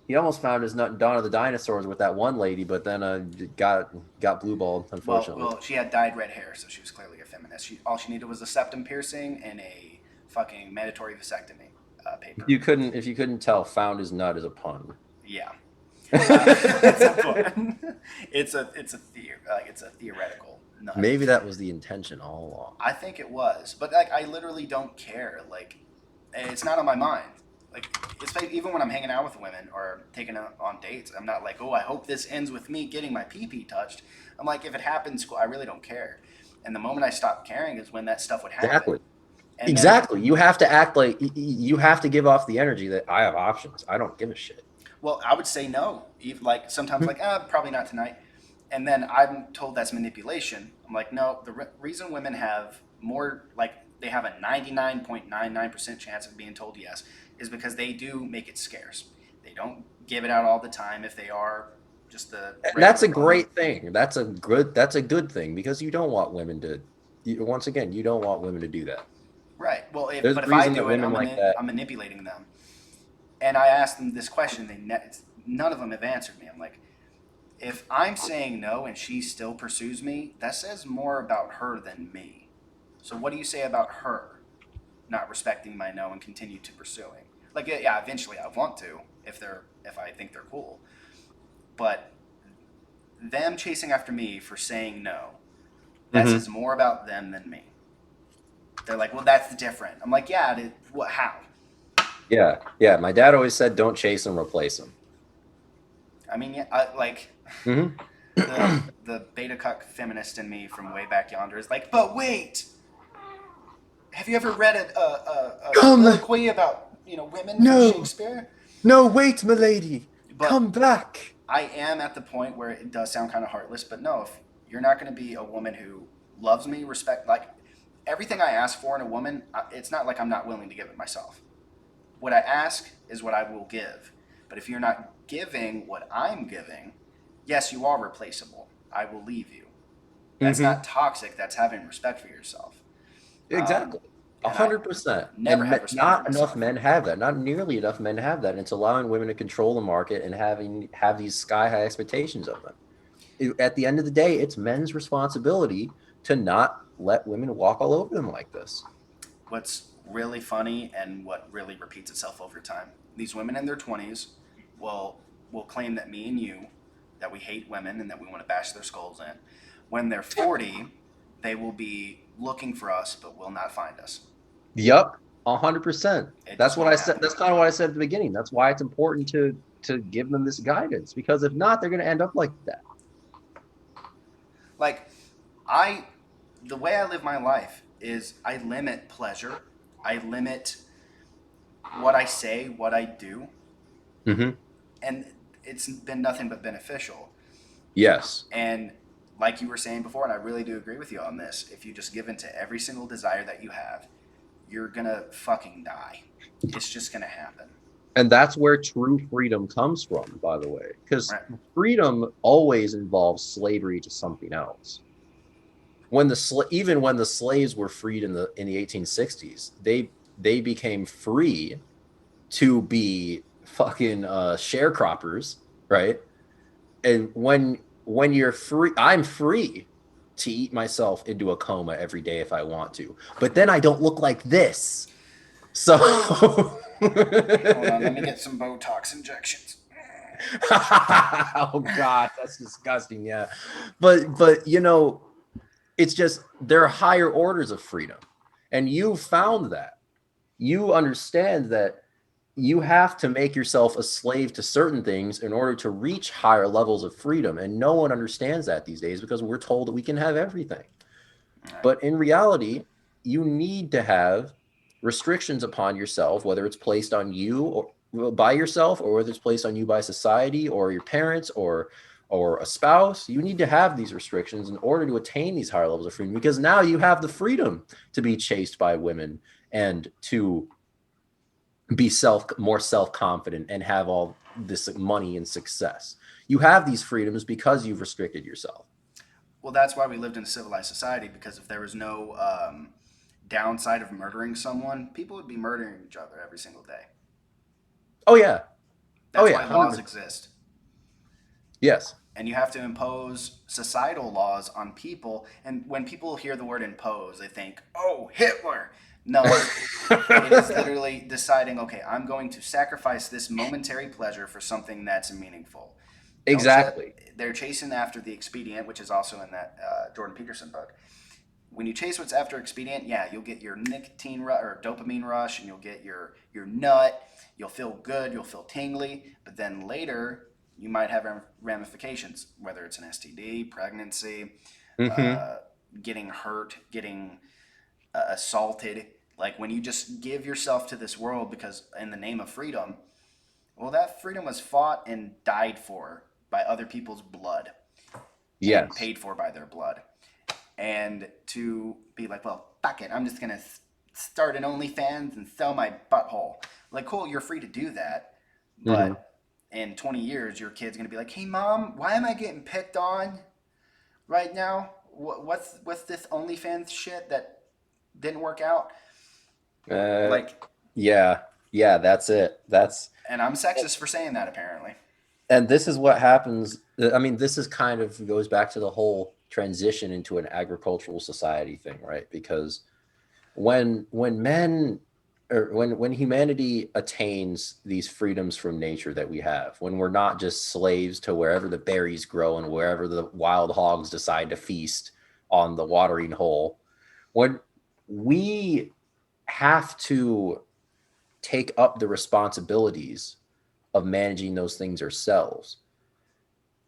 he almost found his nut in Dawn of the Dinosaurs with that one lady, but then got blue balled, unfortunately. Well, she had dyed red hair, so she was clearly a feminist. All she needed was a septum piercing and a fucking mandatory vasectomy paper. If you couldn't tell, found his nut is a pun. Yeah, it's a fun. It's a theoretical nut. Maybe that was the intention all along. I think it was, but like I literally don't care. Like it's not on my mind. Like it's like, even when I'm hanging out with women or taking on dates, I'm not like, oh, I hope this ends with me getting my pee pee touched. I'm like, if it happens, cool. I really don't care. And the moment I stop caring is when that stuff would happen. Exactly. And then, Exactly. You have to act like you have to give off the energy that I have options. I don't give a shit. well, I would say no. Even, like sometimes, like, probably not tonight. And then I'm told that's manipulation. I'm like, no. The reason women have more, like, they have a 99.99% chance of being told yes is because they do make it scarce. They don't give it out all the time if they are just the And that's regular a bum. great thing. That's a good thing because you don't want women to once again, you don't want women to do that. Right. Well, There's but a if I reason that do it, women like that. I'm manipulating them. And I asked them this question. None of them have answered me. I'm like, if I'm saying no and she still pursues me, that says more about her than me. So what do you say about her not respecting my no and continue to pursuing? Like, yeah, eventually I want to if I think they're cool, but them chasing after me for saying no, that Mhm. says more about them than me. They're like, well, that's different. I'm like, yeah, what? How? Yeah. My dad always said, "Don't chase them, replace them." I mean, yeah, like Hmm. the beta cuck feminist in me from way back yonder is like, but wait, have you ever read a Come, soliloquy about women from no, Shakespeare? no, wait, milady, But come back. I am at the point where it does sound kind of heartless, but no, if you're not going to be a woman who loves me, respect, like everything I ask for in a woman, it's not like I'm not willing to give it myself. What I ask is what I will give. But if you're not giving what I'm giving, yes, you are replaceable. I will leave you. That's Hmm. not toxic. That's having respect for yourself. Um, Exactly. and I 100%. never And had respect for not enough myself. men have that. Not nearly enough men have that. And it's allowing women to control the market and have these sky high expectations of them. At the end of the day, it's men's responsibility to not let women walk all over them like this. What's really funny and what really repeats itself over time, these women in their 20s will claim that me and you, that we hate women and that we want to bash their skulls in. When they're 40, they will be looking for us but will not find us. Yep, 100%. It That's just what won't I said. happen. That's kind of what I said at the beginning. That's why it's important to give them this guidance, because if not, they're going to end up like that. Like I the way I live my life is I limit pleasure. I limit what I say, what I do, Hmm. and it's been nothing but beneficial. Yes. And like you were saying before, and I really do agree with you on this, if you just give in to every single desire that you have, you're gonna fucking die. It's just gonna happen. And that's where true freedom comes from, by the way, because Right. freedom always involves slavery to something else. When even when the slaves were freed in the 1860s, they became free to be fucking sharecroppers, right? And when you're free, I'm free to eat myself into a coma every day if I want to, but then I don't look like this. So Hold on, let me get some Botox injections. oh god, that's disgusting. Yeah, but it's just there are higher orders of freedom, and you found that. You understand that you have to make yourself a slave to certain things in order to reach higher levels of freedom, and no one understands that these days because we're told that we can have everything. Right. But in reality, you need to have restrictions upon yourself, whether it's placed on you or by yourself, or whether it's placed on you by society or your parents or a spouse. You need to have these restrictions in order to attain these higher levels of freedom, because now you have the freedom to be chased by women and to be more self-confident and have all this money and success. You have these freedoms because you've restricted yourself. Well, that's why we lived in a civilized society, because if there was no downside of murdering someone, people would be murdering each other every single day. Oh yeah. Oh That's yeah, why laws 100%. exist. Yes. And you have to impose societal laws on people. And when people hear the word impose, they think, oh, Hitler. No, it is literally deciding, okay, I'm going to sacrifice this momentary pleasure for something that's meaningful. Exactly. They're chasing after the expedient, which is also in that Jordan Peterson book. When you chase what's after expedient, yeah, you'll get your nicotine or dopamine rush, and you'll get your nut. You'll feel good. You'll feel tingly. But then later, you might have ramifications, whether it's an STD, pregnancy, Mm-hmm. uh, getting hurt, getting assaulted. Like when you just give yourself to this world because in the name of freedom, well, that freedom was fought and died for by other people's blood and Yes. paid for by their blood. And to be like, well, fuck it, I'm just gonna start an OnlyFans and sell my butthole. Like, cool, you're free to do that, Mm-hmm. but in 20 years, your kid's gonna be like, hey, mom, why am I getting picked on right now? What's this OnlyFans shit that didn't work out? Uh, Like, yeah. Yeah, that's it. and I'm sexist for saying that apparently. And this is what happens. I mean, this is kind of goes back to the whole transition into an agricultural society thing, right? Because when men or when humanity attains these freedoms from nature that we have, when we're not just slaves to wherever the berries grow and wherever the wild hogs decide to feast on the watering hole, when we have to take up the responsibilities of managing those things ourselves.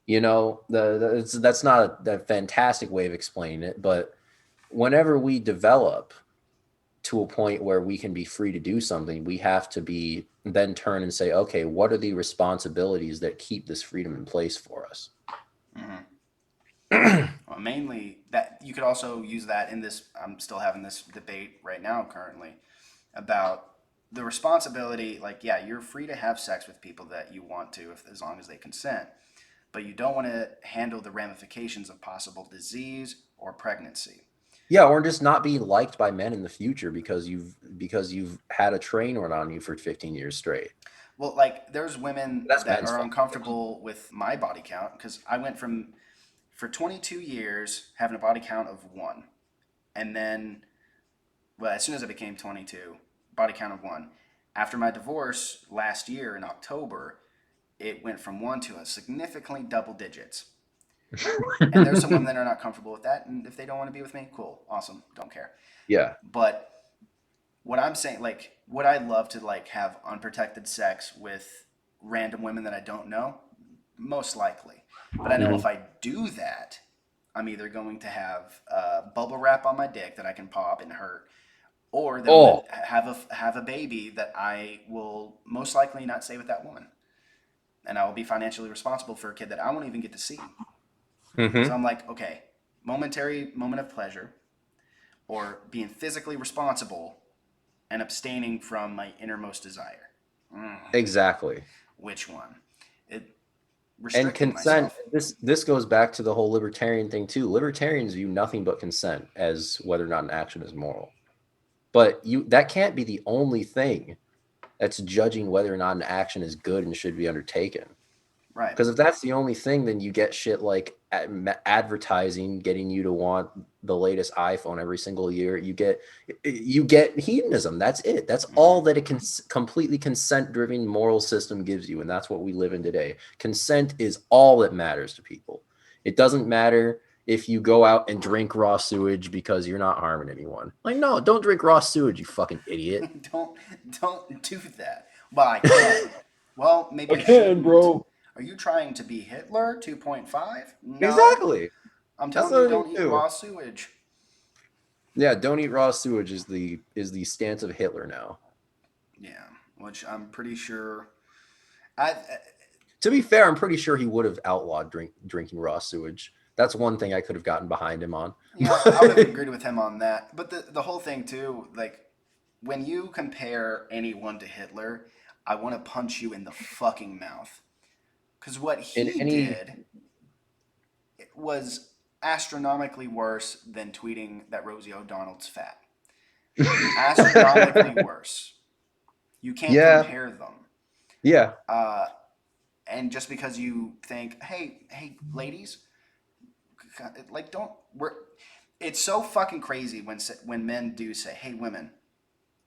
You know, that's not a fantastic way of explaining it, but whenever we develop to a point where we can be free to do something, we have to be then turn and say, okay, what are the responsibilities that keep this freedom in place for us? Well, mainly that you could also use that in this. I'm still having this debate right now, currently, about the responsibility. Like, yeah, you're free to have sex with people that you want to, as long as they consent, but you don't want to handle the ramifications of possible disease or pregnancy. Yeah, or just not being liked by men in the future because you've had a train run on you for 15 years straight. Well, like there's women That's that men's are fault. uncomfortable with my body count because I went for 22 years having a body count of 1, and then, well, as soon as I became 22, body count of 1. After my divorce last year in October, it went from 1 to a significantly double digits. And there's some women that are not comfortable with that, and if they don't want to be with me, cool, awesome, don't care. Yeah. But what I'm saying, like, would I love to like have unprotected sex with random women that I don't know? Most likely. But I know if I do that, I'm either going to have bubble wrap on my dick that I can pop and hurt, or that I'm Oh, gonna have a baby that I will most likely not stay with that woman, and I will be financially responsible for a kid that I won't even get to see. So I'm like, okay, momentary moment of pleasure, or being physically responsible and abstaining from my innermost desire. exactly. Which one? It And restricting consent, myself. this goes back to the whole libertarian thing too. Libertarians view nothing but consent as whether or not an action is moral. But that can't be the only thing that's judging whether or not an action is good and should be undertaken. Right. Because if that's the only thing, then you get shit like advertising getting you to want the latest iPhone every single year. You get hedonism. That's it. That's all that a completely consent-driven moral system gives you, and that's what we live in today. Consent is all that matters to people. It doesn't matter if you go out and drink raw sewage because you're not harming anyone. Like, no, don't drink raw sewage, you fucking idiot. don't do that. Well, I can. Well, maybe I shouldn't. Bro. Are you trying to be Hitler 2.5? No. Exactly. I'm That's telling you, what I don't eat do. raw sewage. Yeah, don't eat raw sewage is the stance of Hitler now. Yeah, which I'm pretty sure. I To be fair, I'm pretty sure he would have outlawed drinking raw sewage. That's one thing I could have gotten behind him on. Yeah, I would have agreed with him on that. But the whole thing too, like when you compare anyone to Hitler, I want to punch you in the fucking mouth. Because what In he any did was astronomically worse than tweeting that Rosie O'Donnell's fat. Astronomically worse. You can't yeah, compare them. yeah, And just because you think, hey, ladies, like don't we're. It's so fucking crazy when men do say, hey, women,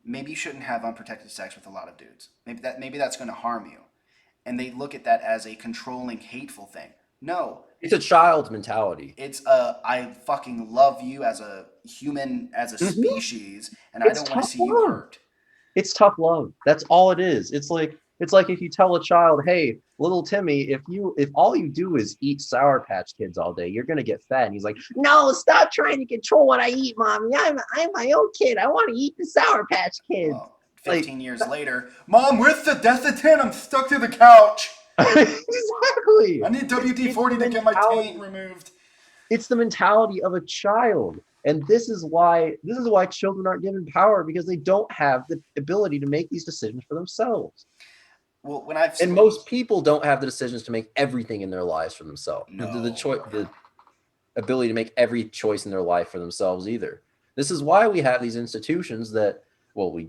maybe you shouldn't have unprotected sex with a lot of dudes. Maybe that's going to harm you, and they look at that as a controlling, hateful thing. No, it's a child's mentality. it's a I fucking love you as a human, as a species, and I It's don't want to tough see you love. hurt. It's tough love. That's all it is. It's like if you tell a child, "Hey, little Timmy, if all you do is eat Sour Patch Kids all day, you're gonna get fat." And he's like, "No, stop trying to control what I eat, mommy. I'm my own kid. I want to eat the Sour Patch Kids." Well, Like 15 years later, Mom, where's the Desitin? I'm stuck to the couch. exactly. I need WD-40 to get my taint removed. It's the mentality of a child. And this is why children aren't given power, because they don't have the ability to make these decisions for themselves. Well, And most people don't have the decisions to make everything in their lives for themselves. No. The ability to make every choice in their life for themselves either. This is why we have these institutions that, well,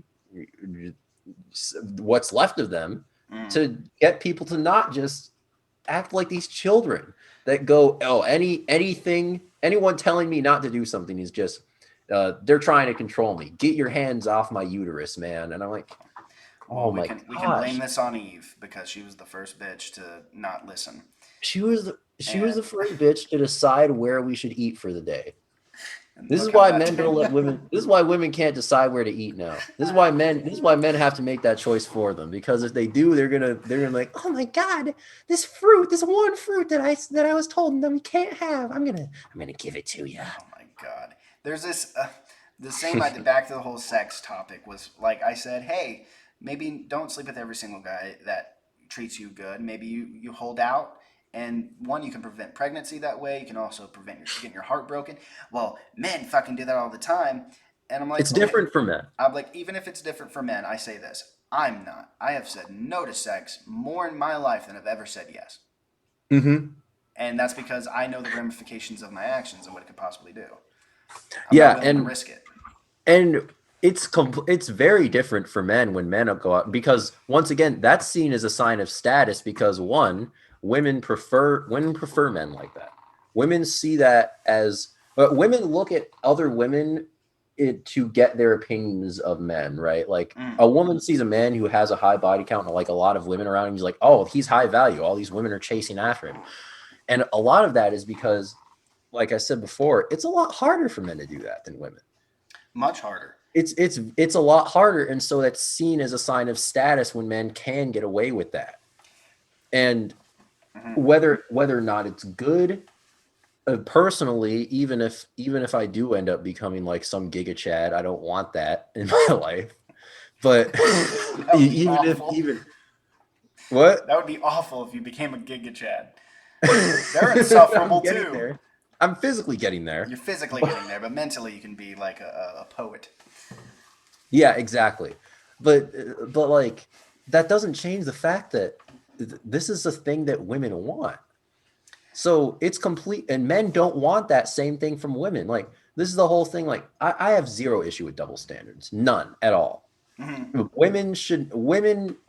what's left of them, to get people to not just act like these children that go, oh, anyone telling me not to do something is just, they're trying to control me. Get your hands off my uterus, man. And I'm like, oh my gosh. We can blame this on Eve because she was the first bitch to not listen. She was the first bitch to decide where we should eat for the day. This is Look how why that men don't turned let out. women. This is why women can't decide where to eat now. This is why men. This is why men have to make that choice for them. Because if they do, they're gonna be like, oh my god, this fruit, this one fruit that I was told that we can't have. I'm gonna give it to you. Oh my god. There's this the same I did back to the whole sex topic was like I said, hey, maybe don't sleep with every single guy that treats you good. Maybe you hold out and one you can prevent pregnancy that way. You can also prevent getting your heart broken. Well, men fucking do that all the time. And I'm like, It's okay. different for men. I'm like, even if it's different for men, I say this. I'm not. I have said no to sex more in my life than I've ever said yes. Mm-hmm. And that's because I know the ramifications of my actions and what it could possibly do. I'm Yeah, not willing to risk it. and it's very different for men when men go out because once again that's seen as a sign of status because one, women prefer men like that. Women see that as women look at other women to get their opinions of men, right? Like a woman sees a man who has a high body count and like a lot of women around him, he's like, oh, he's high value. All these women are chasing after him. And a lot of that is because, like I said before, it's a lot harder for men to do that than women. Much harder. It's a lot harder, and so that's seen as a sign of status when men can get away with that. And whether or not it's good, personally, even if I do end up becoming like some Giga Chad, I don't want that in my life. But That would be awful. What? That would be awful if you became a Giga Chad. They're insufferable too. There. I'm physically getting there. You're physically getting there, but mentally you can be like a poet. Yeah, exactly. But like that doesn't change the fact that this is a thing that women want. So it's complete, and men don't want that same thing from women. Like this is the whole thing. Like I have zero issue with double standards, none at all. Mm-hmm. Women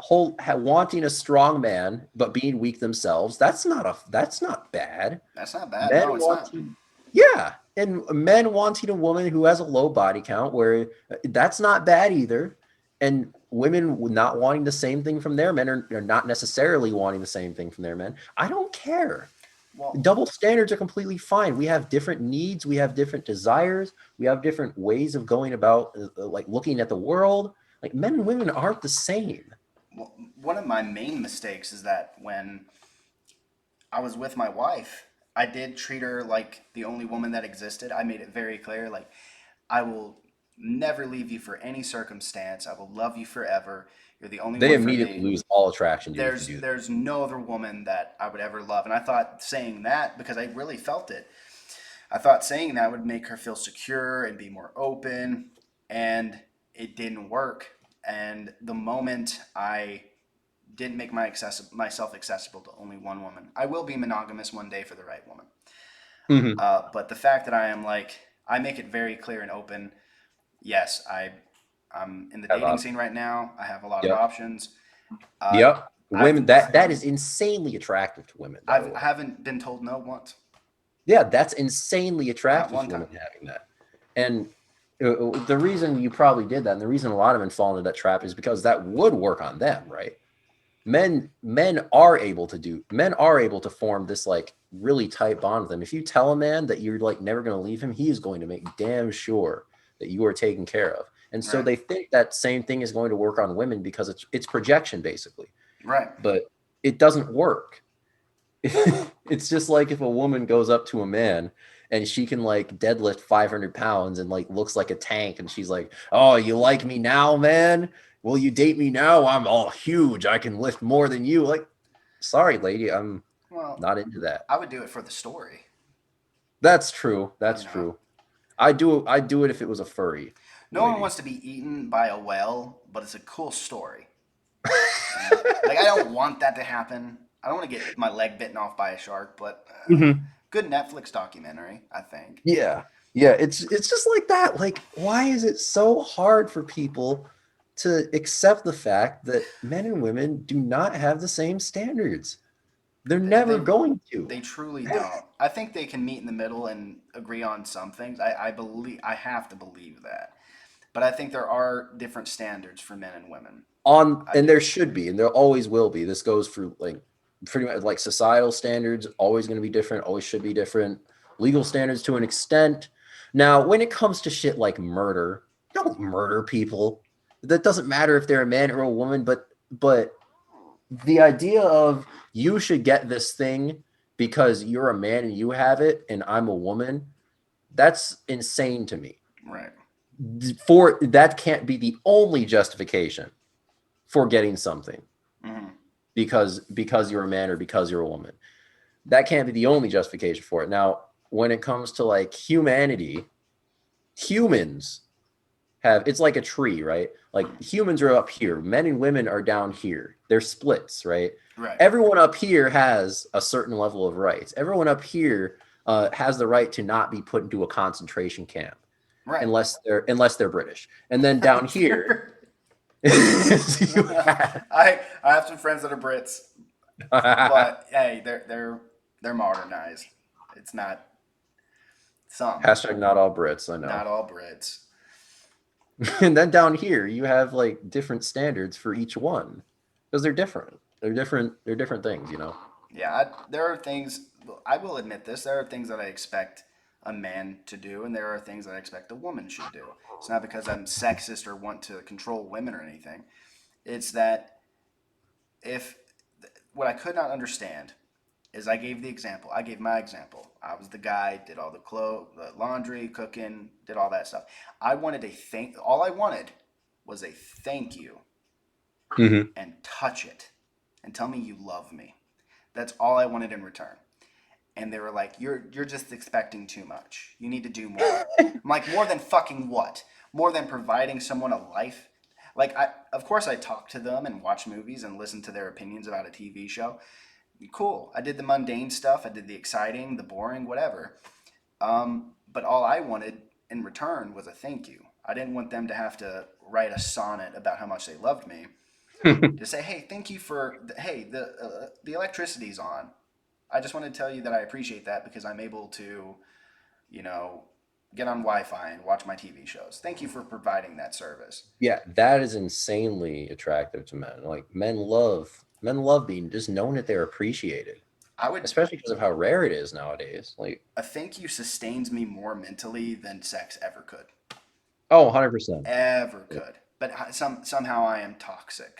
wanting a strong man but being weak themselves. That's not bad. That's not bad. Men No, it's not. Yeah, and men wanting a woman who has a low body count, where that's not bad either. And women not wanting the same thing from their men or not necessarily wanting the same thing from their men. I don't care. Well, Double standards are completely fine. We have different needs. We have different desires. We have different ways of going about like looking at the world. Like men and women aren't the same. well, one of my main mistakes is that when I was with my wife, I did treat her like the only woman that existed. I made it very clear, like, I will never leave you for any circumstance. I will love you forever. You're the only They one for immediately me. lose all attraction to you if you do that. There's no other woman that I would ever love. And I thought saying that, because I really felt it, I thought saying that would make her feel secure and be more open. And it didn't work. And the moment I didn't make myself accessible to only one woman, I will be monogamous one day for the right woman. Mhm. But the fact that I am like, I make it very clear and open. Yes, I'm in the dating scene right now. I have a lot of options. Yep. Women, I've- that is insanely attractive to women. By the way. I haven't been told no once. Yeah, that's insanely attractive one to women time. having that. And the reason you probably did that, and the reason a lot of men fall into that trap is because that would work on them, right? Men are able to form this like really tight bond with them. If you tell a man that you're like never going to leave him, he is going to make damn sure that you are taken care of. And so Right. they think that same thing is going to work on women because it's projection basically. Right. But it doesn't work. It's just like if a woman goes up to a man and she can like deadlift 500 pounds and like looks like a tank and she's like, oh, you like me now, man? Will you date me now? I'm all huge. I can lift more than you. Like, sorry, lady, I'm not into that. I would do it for the story. That's true. That's true. I do it if it was a furry. No one wants to be eaten by a whale, but it's a cool story. Like, I don't want that to happen. I don't want to get my leg bitten off by a shark, but good Netflix documentary, I think. Yeah. Yeah, it's just like that. Like, why is it so hard for people to accept the fact that men and women do not have the same standards? They're never going to. They truly don't. I think they can meet in the middle and agree on some things. I have to believe that. But I think there are different standards for men and women. There should be, and there always will be. This goes for like pretty much like societal standards, always going to be different, always should be different. Legal standards to an extent, Now, when it comes to shit like murder, don't murder people. That doesn't matter if they're a man or a woman, but the idea of you should get this thing because you're a man and you have it and I'm a woman, that's insane to me. Right. For that can't be the only justification for getting something Hmm. because you're a man or because you're a woman. That can't be the only justification for it. Now, when it comes to like humanity, humans have, it's like a tree, right? Like humans are up here, men and women are down here. They're splits, right? Right. Everyone up here has a certain level of rights. Everyone up here has the right to not be put into a concentration camp Right. unless they're British. And then down here, you have, I have some friends that are Brits, but hey, they're modernized. It's not some, hashtag not all Brits, I know. not all Brits. And then down here, you have like different standards for each one because they're different. They're different. They're different things, you know. Yeah, there are things. I will admit this. There are things that I expect a man to do, and there are things that I expect a woman should do. It's not because I'm sexist or want to control women or anything. It's that if what I could not understand is I gave the example. I gave my example. I was the guy, did all the laundry, cooking, did all that stuff. I wanted a thank. All I wanted was a thank you Mm-hmm. and touch it and tell me you love me. That's all I wanted in return. And they were like, "You're just expecting too much. You need to do more." I'm like, "More than fucking what? More than providing someone a life?" Like, of course I talk to them and watch movies and listen to their opinions about a TV show. Cool. I did the mundane stuff. I did the exciting, the boring, whatever. But all I wanted in return was a thank you. I didn't want them to have to write a sonnet about how much they loved me. To say, "Hey, thank you for hey the electricity's on. I just want to tell you that I appreciate that because I'm able to, you know, get on Wi-Fi and watch my TV shows. Thank you for providing that service." Yeah, that is insanely attractive to men. Like men love being just knowing that they're appreciated, I would especially because of how rare it is nowadays. Like, A thank you sustains me more mentally than sex ever could. oh, 100%. Ever could. But somehow I am toxic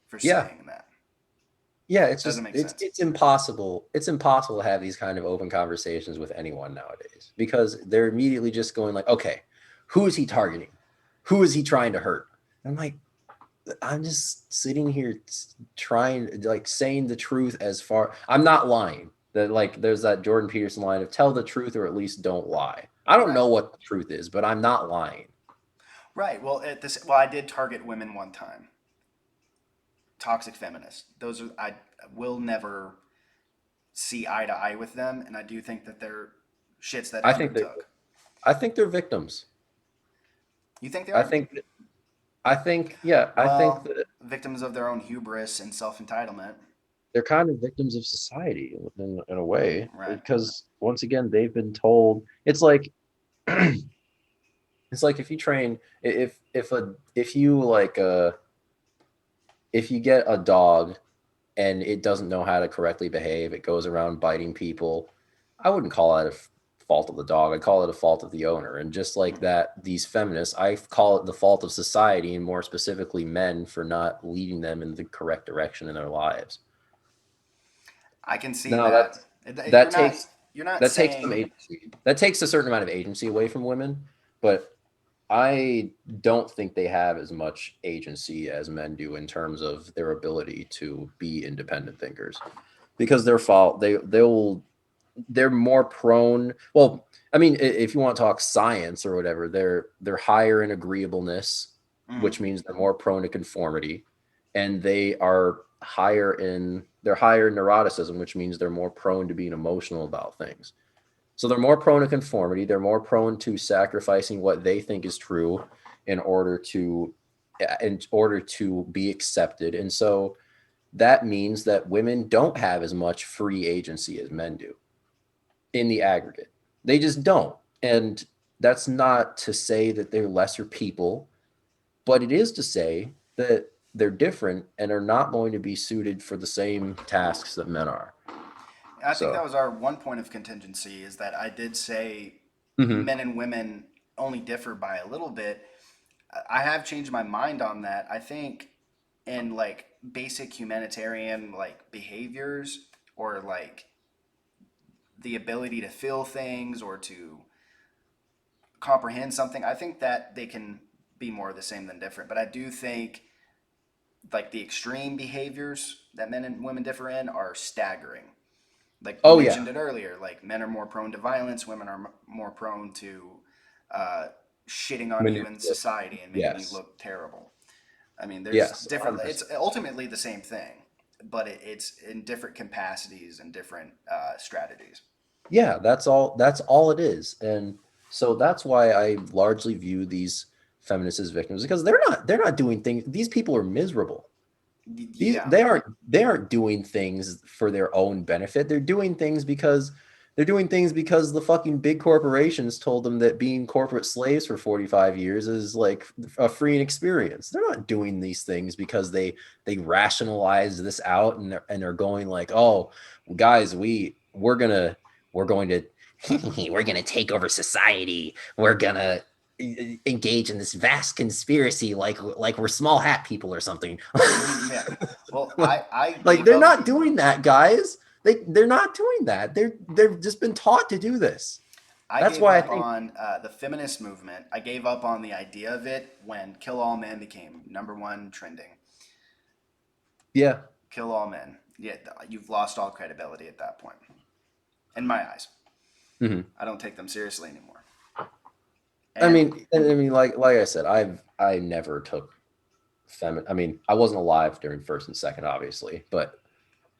for Yeah. saying that. Yeah, it's Doesn't just make it's sense. it's impossible. It's impossible to have these kind of open conversations with anyone nowadays because they're immediately just going like, okay, who is he targeting? Who is he trying to hurt? I'm like, I'm just sitting here trying like saying the truth as far. I'm not lying. That like there's that Jordan Peterson line of tell the truth or at least don't lie. I don't Right. know what the truth is, but I'm not lying. Right. Well, I did target women one time. Toxic feminists. Those are I will never see eye to eye with them, and I do think that they're shits that I think they undertook. I think they're victims. You think they I are? think I think yeah, I think Well, that victims of their own hubris and self entitlement. they're kind of victims of society in a way Right. because once again they've been told it's like it's like if you train if you like if you get a dog and it doesn't know how to correctly behave, it goes around biting people. I wouldn't call that a fault of the dog. I call it a fault of the owner. And just like that, these feminists, I call it the fault of society and more specifically men for not leading them in the correct direction in their lives. I can see Now that. that takes You're not that takes some saying agency. That takes a certain amount of agency away from women, but I don't think they have as much agency as men do in terms of their ability to be independent thinkers because their fault they're more prone. Well, I mean, if you want to talk science or whatever, they're higher in agreeableness, mm, which means they're more prone to conformity, and they're higher in neuroticism, which means they're more prone to being emotional about things. So they're more prone to conformity. They're more prone to sacrificing what they think is true in order to be accepted. And so that means that women don't have as much free agency as men do in the aggregate. They just don't. And that's not to say that they're lesser people, but it is to say that they're different and are not going to be suited for the same tasks that men are. I think that So, was our one point of contingency is that I did say Hmm. men and women only differ by a little bit. I have changed my mind on that. I think in like basic humanitarian like behaviors, or like the ability to feel things or to comprehend something, I think that they can be more the same than different. But I do think like the extreme behaviors that men and women differ in are staggering. Like you Oh yeah. mentioned it earlier, like men are more prone to violence, women are more prone to uh, shitting on you in Manipulate. society and making you Yes. look terrible. I mean, there's Yes. different. It's 100%. ultimately the same thing, but it's in different capacities and different strategies. Yeah, that's all it is. And so that's why I largely view these feminists as victims, because they're not doing things. These people are miserable. These Yeah, they aren't doing things for their own benefit. They're doing things because the fucking big corporations told them that being corporate slaves for 45 years is like a freeing experience. They're not doing these things because they rationalize this out, and they're going like, "Oh, guys, we're going to we're going to take over society. We're going to engage in this vast conspiracy like we're small hat people or something." yeah. Well, like, I like gave they're up. not doing that, guys. They're not doing that. They've just been taught to do this. I That's gave why I up think, on the feminist movement. I gave up on the idea of it when "Kill All Men" became #1 trending. yeah. Kill all men. Yeah, you've lost all credibility at that point, in my eyes. Mhm. I don't take them seriously anymore. I And mean, like I said, I never took I mean, I wasn't alive during first and second, obviously, but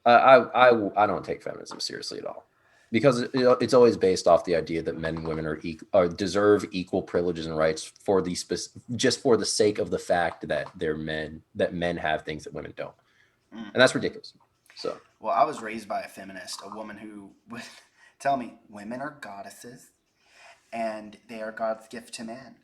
I don't take feminism seriously at all, because it's always based off the idea that men and women deserve equal privileges and rights for just for the sake of the fact that men have things that women don't, mm, and that's ridiculous. So well, I was raised by a feminist, a woman who would tell me women are goddesses and they are God's gift to man,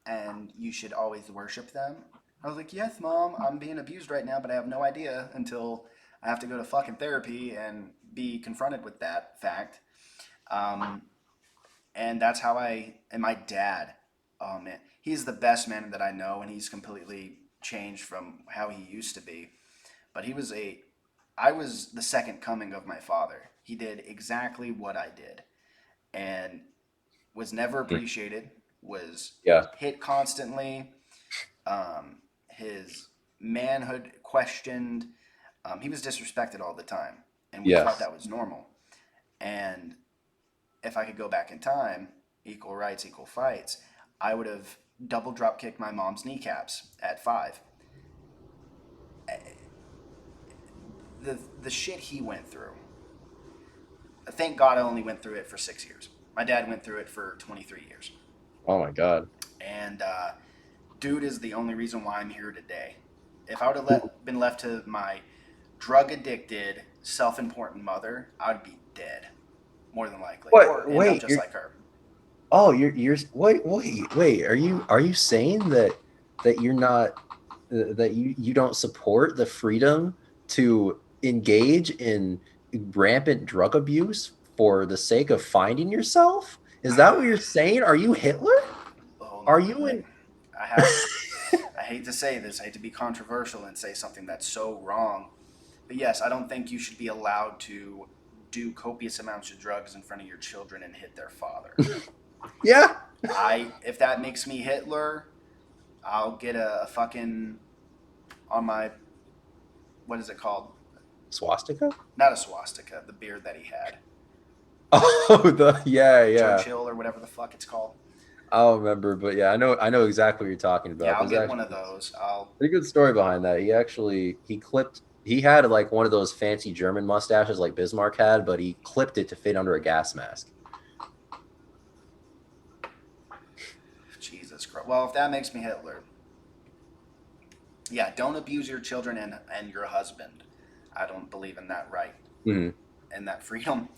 and you should always worship them. I was like, yes, mom, I'm being abused right now, but I have no idea until I have to go to fucking therapy and be confronted with that fact. Um, and that's how and my dad, oh man, he's the best man that I know, and he's completely changed from how he used to be. But I was the second coming of my father. He did exactly what I did, and was never appreciated, was yeah, hit constantly, his manhood questioned. He was disrespected all the time, and we thought yes, that was normal. And if I could go back in time, equal rights, equal fights, I would have double drop kicked my mom's kneecaps at 5. The shit he went through. Thank God I only went through it for 6 years. My dad went through it for 23 years. oh my god. And dude is the only reason why I'm here today. If I would have been left to my drug addicted, self important mother, I would be dead, more than likely, What? or end up Wait, just like her. you're wait. Are you saying that you're not that you don't support the freedom to engage in rampant drug abuse for the sake of finding yourself? Is that what you're saying? Are you Hitler? Oh Are no, you in? I have. I hate to say this. I hate to be controversial and say something that's so wrong, but yes, I don't think you should be allowed to do copious amounts of drugs in front of your children and hit their father. Yeah. If that makes me Hitler, I'll get a fucking on my, what is it called? Swastika? Not a swastika, the beard that he had, Oh, yeah. Churchill or whatever the fuck it's called. I don't remember, but yeah, I know exactly what you're talking Yeah, about. I'll There's get one actually of those. I'll. pretty good story behind that. He had like one of those fancy German mustaches like Bismarck had, but he clipped it to fit under a gas mask. Jesus Christ. Well, if that makes me Hitler, yeah, don't abuse your children and your husband. I don't believe in that right Mhm. and that freedom.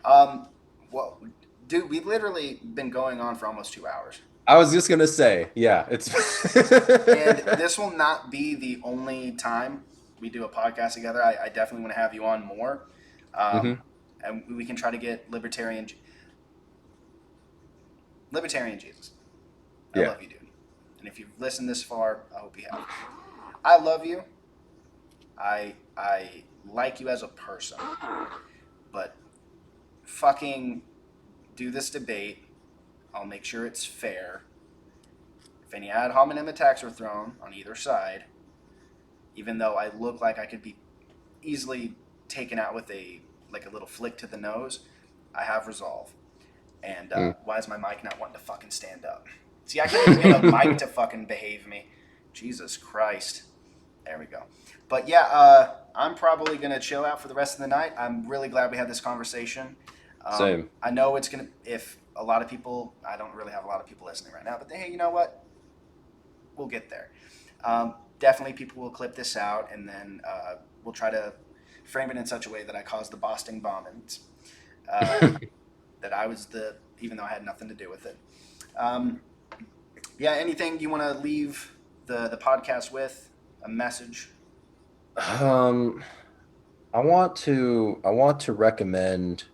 Um, well, dude, we've literally been going on for almost 2 hours. I was just gonna say, yeah, it's And this will not be the only time we do a podcast together. I definitely want to have you on more. Mhm. And we can try to get libertarian. Libertarian Jesus. I Yeah. love you, dude. And if you've listened this far, I hope you have. I love you. I like you as a person. But fucking do this debate. I'll make sure it's fair. If any ad hominem attacks are thrown on either side, even though I look like I could be easily taken out with a little flick to the nose, I have resolve. And why is my mic not wanting to fucking stand up? See, I can't even get a mic to fucking behave me. Jesus Christ. There we go. But yeah, I'm probably going to chill out for the rest of the night. I'm really glad we had this conversation. Same. I know it's going to, if a lot of people, I don't really have a lot of people listening right now, but hey, you know what? We'll get there. Definitely people will clip this out, and then we'll try to frame it in such a way that I caused the Boston bombings. That I was even though I had nothing to do with it. Yeah, anything you want to leave the podcast with? A message? I want to recommend.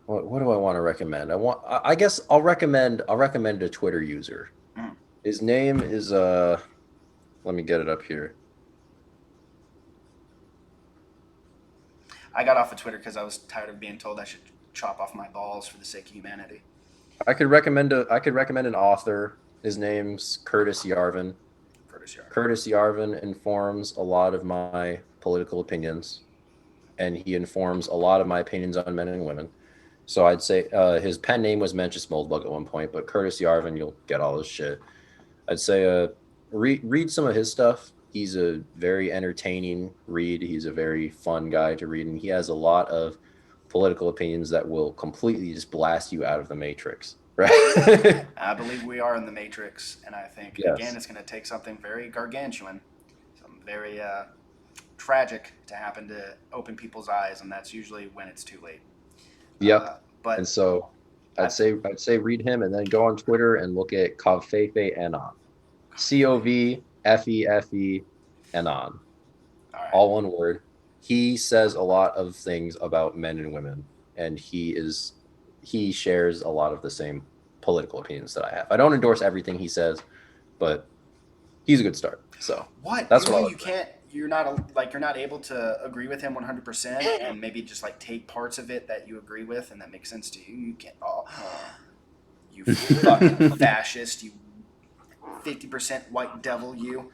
What do I want to recommend? I guess I'll recommend a Twitter user. Mm. His name is let me get it up here. I got off of Twitter because I was tired of being told I should chop off my balls for the sake of humanity. I could recommend an author. His name's Curtis Yarvin. Curtis Yarvin informs a lot of my political opinions, and he informs a lot of my opinions on men and women. So I'd say his pen name was Mencius Moldbug at one point, but Curtis Yarvin, you'll get all this shit. I'd say read some of his stuff. He's a very entertaining read. He's a very fun guy to read, and he has a lot of political opinions that will completely just blast you out of the matrix. Right? I believe we are in the matrix, and I think, Yes. again, it's going to take something very gargantuan, something very tragic to happen to open people's eyes, and that's usually when it's too late. Yep. But And so I'd say read him, and then go on Twitter and look at Covfefe Anon. COVFEFE Anon. All one word. He says a lot of things about men and women, and he shares a lot of the same political opinions that I have. I don't endorse everything he says, but he's a good start. So that's what you can't. You're not able to agree with him 100%, and maybe just like take parts of it that you agree with and that makes sense to you. You can't. Oh, you fucking fascist! You 50% white devil! You.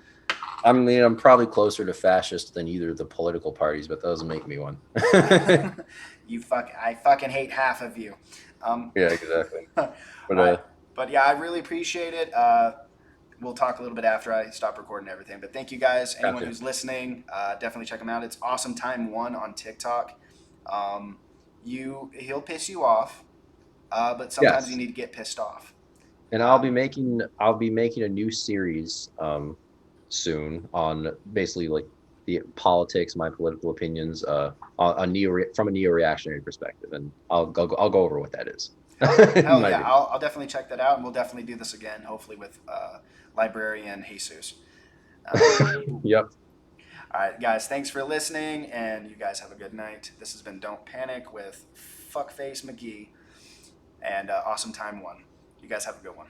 I mean, I'm probably closer to fascist than either of the political parties, but that doesn't make me one. I fucking hate half of you. Yeah, exactly. But yeah, I really appreciate it. We'll talk a little bit after I stop recording everything. But thank you guys. Anyone who's listening, definitely check him out. It's AwesomeTime1 on TikTok. He'll piss you off, but sometimes you need to get pissed off. And I'll be making a new series soon on basically like the politics, my political opinions, from a neo-reactionary perspective, and I'll go over what that is. Hell yeah, I'll definitely check that out, and we'll definitely do this again, hopefully with librarian Jesus. Yep. All right, guys, thanks for listening, and you guys have a good night. This has been Don't Panic with Fuckface McGee and AwesomeTime1. You guys have a good one.